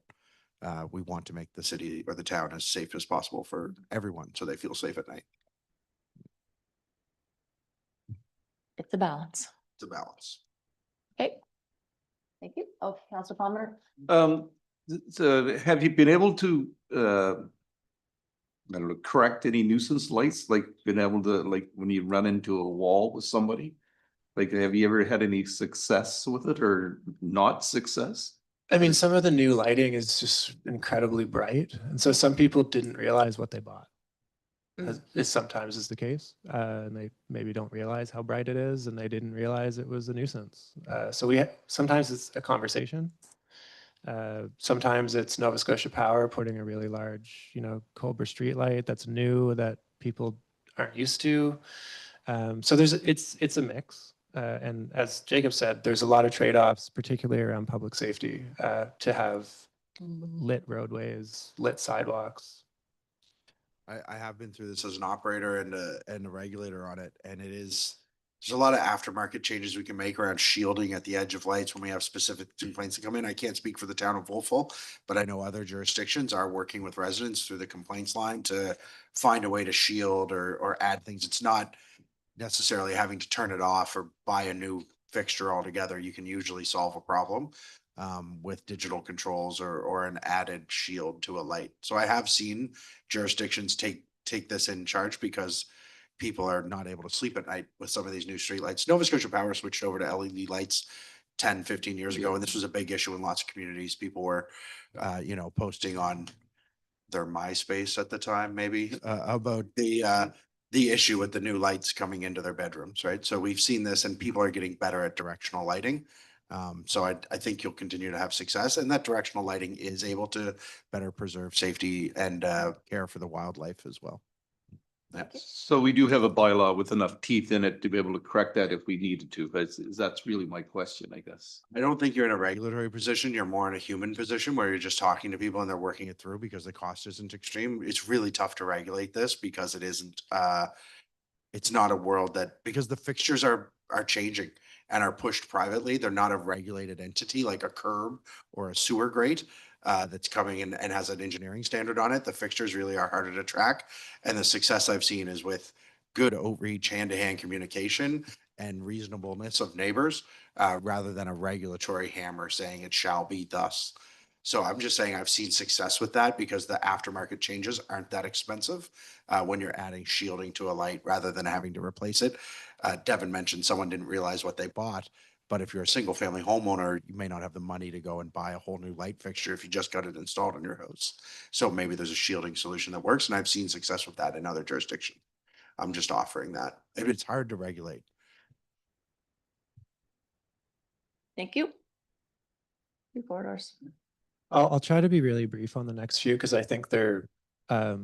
we want to make the city or the town as safe as possible for everyone so they feel safe at night. It's a balance. It's a balance. Okay. Thank you. Oh, Counselor Palmer? So have you been able to, I don't know, correct any nuisance lights? Like been able to, like when you run into a wall with somebody? Like, have you ever had any success with it or not success? I mean, some of the new lighting is just incredibly bright. And so some people didn't realize what they bought. As is sometimes is the case. And they maybe don't realize how bright it is and they didn't realize it was a nuisance. So sometimes it's a conversation. Sometimes it's Nova Scotia Power putting a really large, Cobra street light that's new that people aren't used to. So it's a mix. And as Jacob said, there's a lot of trade-offs, particularly around public safety, to have lit roadways, lit sidewalks. I have been through this as an operator and a regulator on it, and there's a lot of aftermarket changes we can make around shielding at the edge of lights when we have specific complaints that come in. I can't speak for the town of Wolfville, but I know other jurisdictions are working with residents through the complaints line to find a way to shield or add things. It's not necessarily having to turn it off or buy a new fixture altogether. You can usually solve a problem with digital controls or an added shield to a light. So I have seen jurisdictions take take this in charge because people are not able to sleep at night with some of these new streetlights. Nova Scotia Power switched over to LED lights 10, 15 years ago, and this was a big issue in lots of communities. People were, posting on their MySpace at the time, maybe, about the issue with the new lights coming into their bedrooms, right? So we've seen this and people are getting better at directional lighting. So I think you'll continue to have success, and that directional lighting is able to better preserve safety and care for the wildlife as well. Yeah. So we do have a bylaw with enough teeth in it to be able to correct that if we needed to, but that's really my question, I guess. I don't think you're in a regulatory position. You're more in a human position where you're just talking to people and they're working it through because the cost isn't extreme. It's really tough to regulate this because it isn't, it's not a world that, because the fixtures are changing and are pushed privately. They're not a regulated entity like a curb or a sewer grate. That's coming in and has an engineering standard on it. The fixtures really are harder to track. And the success I've seen is with good outreach, hand-to-hand communication and reasonableness of neighbors, rather than a regulatory hammer saying it shall be thus. So I'm just saying I've seen success with that because the aftermarket changes aren't that expensive when you're adding shielding to a light rather than having to replace it. Devin mentioned someone didn't realize what they bought. But if you're a single family homeowner, you may not have the money to go and buy a whole new light fixture if you just got it installed in your house. So maybe there's a shielding solution that works. And I've seen success with that in other jurisdictions. I'm just offering that. It's hard to regulate. Thank you. New corridors. I'll try to be really brief on the next few because I think they're, I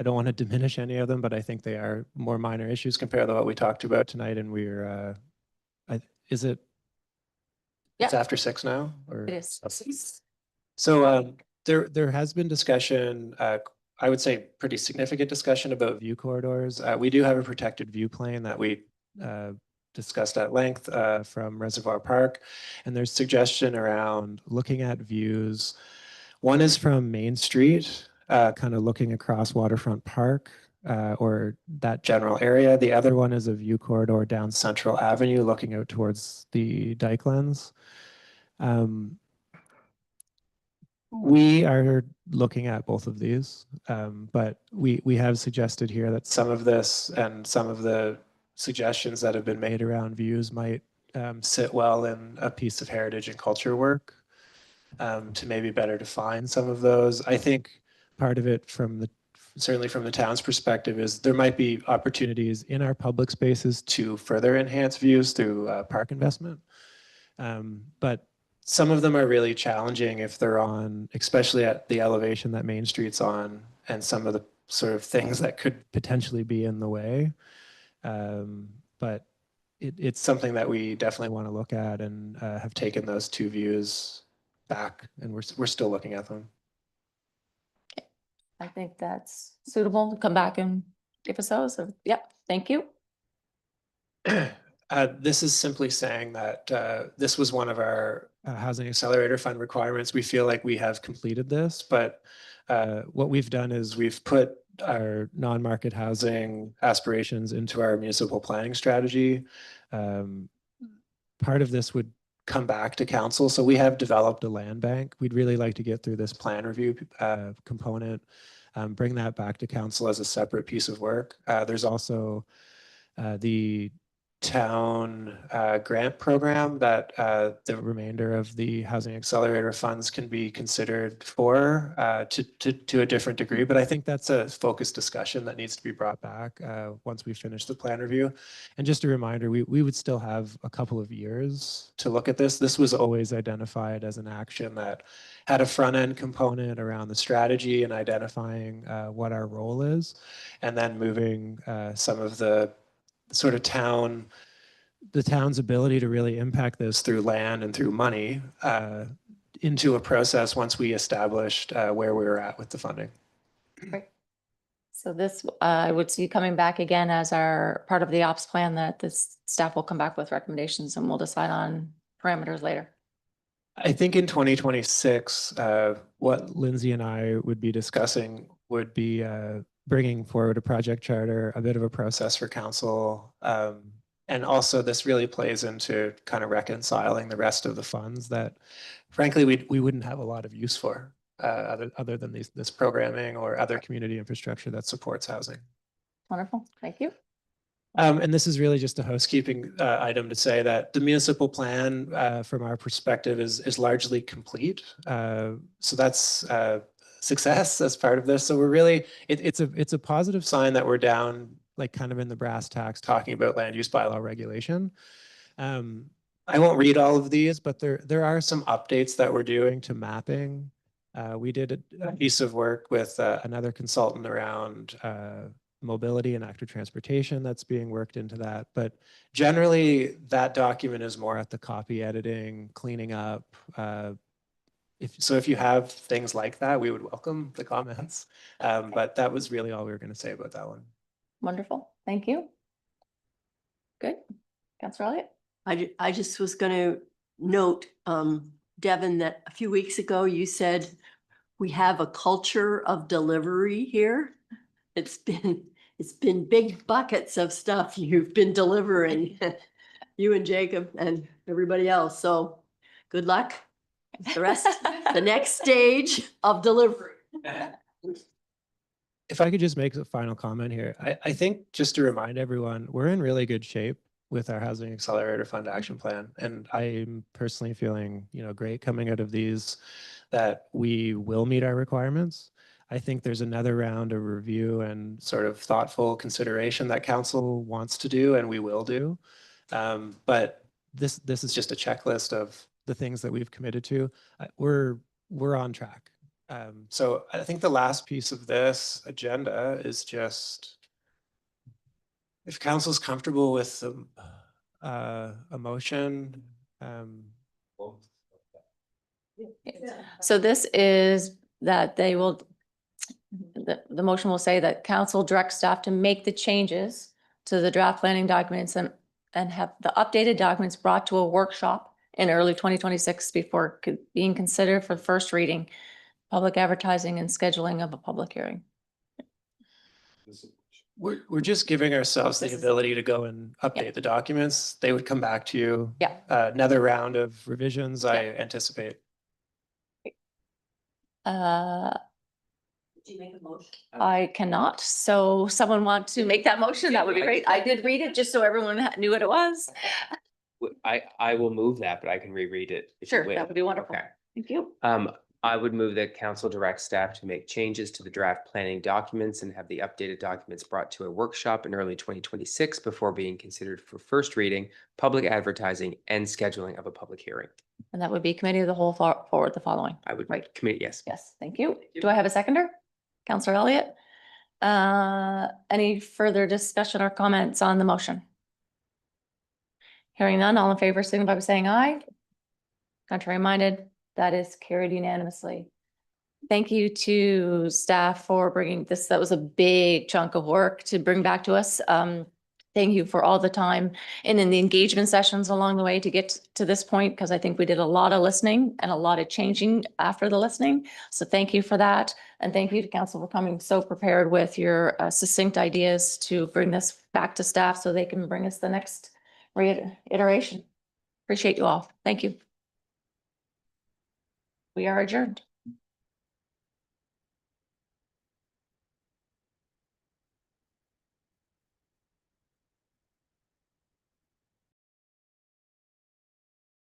don't want to diminish any of them, but I think they are more minor issues compared to what we talked about tonight. And we're, is it? It's Yeah. after 6 now, or? It is. So there has been discussion, I would say pretty significant discussion about view corridors. We do have a protected view plane that we discussed at length from Reservoir Park, and there's suggestion around looking at views. One is from Main Street, kind of looking across Waterfront Park or that general area. The other one is a view corridor down Central Avenue, looking out towards the Dykelands. We are looking at both of these, but we have suggested here that some of this and some of the suggestions that have been made around views might sit well in a piece of heritage and culture work to maybe better define some of those. I think part of it certainly from the town's perspective is there might be opportunities in our public spaces to further enhance views through park investment. But some of them are really challenging if they're on, especially at the elevation that Main Street's on, and some of the sort of things that could potentially be in the way. But it's something that we definitely want to look at, and have taken those two views back, and we're still looking at them. I think that's suitable to come back and give us those. So, yep, thank you. This is simply saying that this was one of our Housing Accelerator Fund requirements. We feel like we have completed this, but what we've done is we've put our non-market housing aspirations into our municipal planning strategy. Part of this would come back to council. So we have developed a land bank. We'd really like to get through this plan review component, bring that back to council as a separate piece of work. There's also the town grant program that the remainder of the Housing Accelerator funds can be considered for to a different degree. But I think that's a focused discussion that needs to be brought back once we finish the plan review. And just a reminder, we would still have a couple of years to look at this. This was always identified as an action that had a front end component around the strategy and identifying what our role is, and then moving some of the sort of the town's ability to really impact this through land and through money into a process once we established where we were at with the funding. Great. So this, I would see coming back again as our part of the ops plan, that this staff will come back with recommendations and we'll decide on parameters later. I think in 2026, what Lindsay and I would be discussing would be bringing forward a project charter, a bit of a process for council. And also this really plays into kind of reconciling the rest of the funds that frankly, we wouldn't have a lot of use for. other than this programming or other community infrastructure that supports housing. Wonderful, thank you. And this is really just a housekeeping item to say that the municipal plan, from our perspective, is largely complete. So that's success as part of this. So we're really, it's a positive sign that we're down, like kind of in the brass tacks, talking about land use bylaw regulation. I won't read all of these, but there are some updates that we're doing to mapping. We did a piece of work with another consultant around mobility and active transportation that's being worked into that. But generally, that document is more at the copy editing, cleaning up. If you have things like that, we would welcome the comments. But that was really all we were going to say about that one. Wonderful, thank you. Good, Councillor Elliott? I just was gonna note, Devin, that a few weeks ago you said we have a culture of delivery here. It's been big buckets of stuff you've been delivering, you and Jacob and everybody else. So good luck. The rest, the next stage of delivery. If I could just make a final comment here, I think just to remind everyone, we're in really good shape with our Housing Accelerator Fund Action Plan. And I'm personally feeling, great coming out of these, that we will meet our requirements. I think there's another round of review and sort of thoughtful consideration that council wants to do and we will do. But this is just a checklist of the things that we've committed to. We're on track. So I think the last piece of this agenda is just, if council's comfortable with a motion. So this is that they will, the motion will say that council directs staff to make the changes to the draft planning documents and have the updated documents brought to a workshop in early 2026 before being considered for first reading, public advertising and scheduling of a public hearing. We're just giving ourselves the This is- ability to go and update the documents. They would come back to you. Yeah. Another round of revisions, I anticipate. Did you make a motion? I cannot. So someone want to make that motion? That would be great. I did read it just so everyone knew what it was. I will move that, but I can reread it. if you Sure, wish. that would be wonderful. Okay. Thank you. I would move that council direct staff to make changes to the draft planning documents and have the updated documents brought to a workshop in early 2026 before being considered for first reading, public advertising and scheduling of a public hearing. And that would be committee of the whole forward the following. I would Right. commit, yes. Yes, thank you. Do I have a seconder? Councillor Elliott? Any further discussion or comments on the motion? Hearing none, all in favor, signify by saying aye. Contrary minded, that is carried unanimously. Thank you to staff for bringing this. That was a big chunk of work to bring back to us. Thank you for all the time and in the engagement sessions along the way to get to this point, because I think we did a lot of listening and a lot of changing after the listening. So thank you for that. And thank you to council for coming so prepared with your succinct ideas to bring this back to staff so they can bring us the next iteration. Appreciate you all. Thank you. We are adjourned.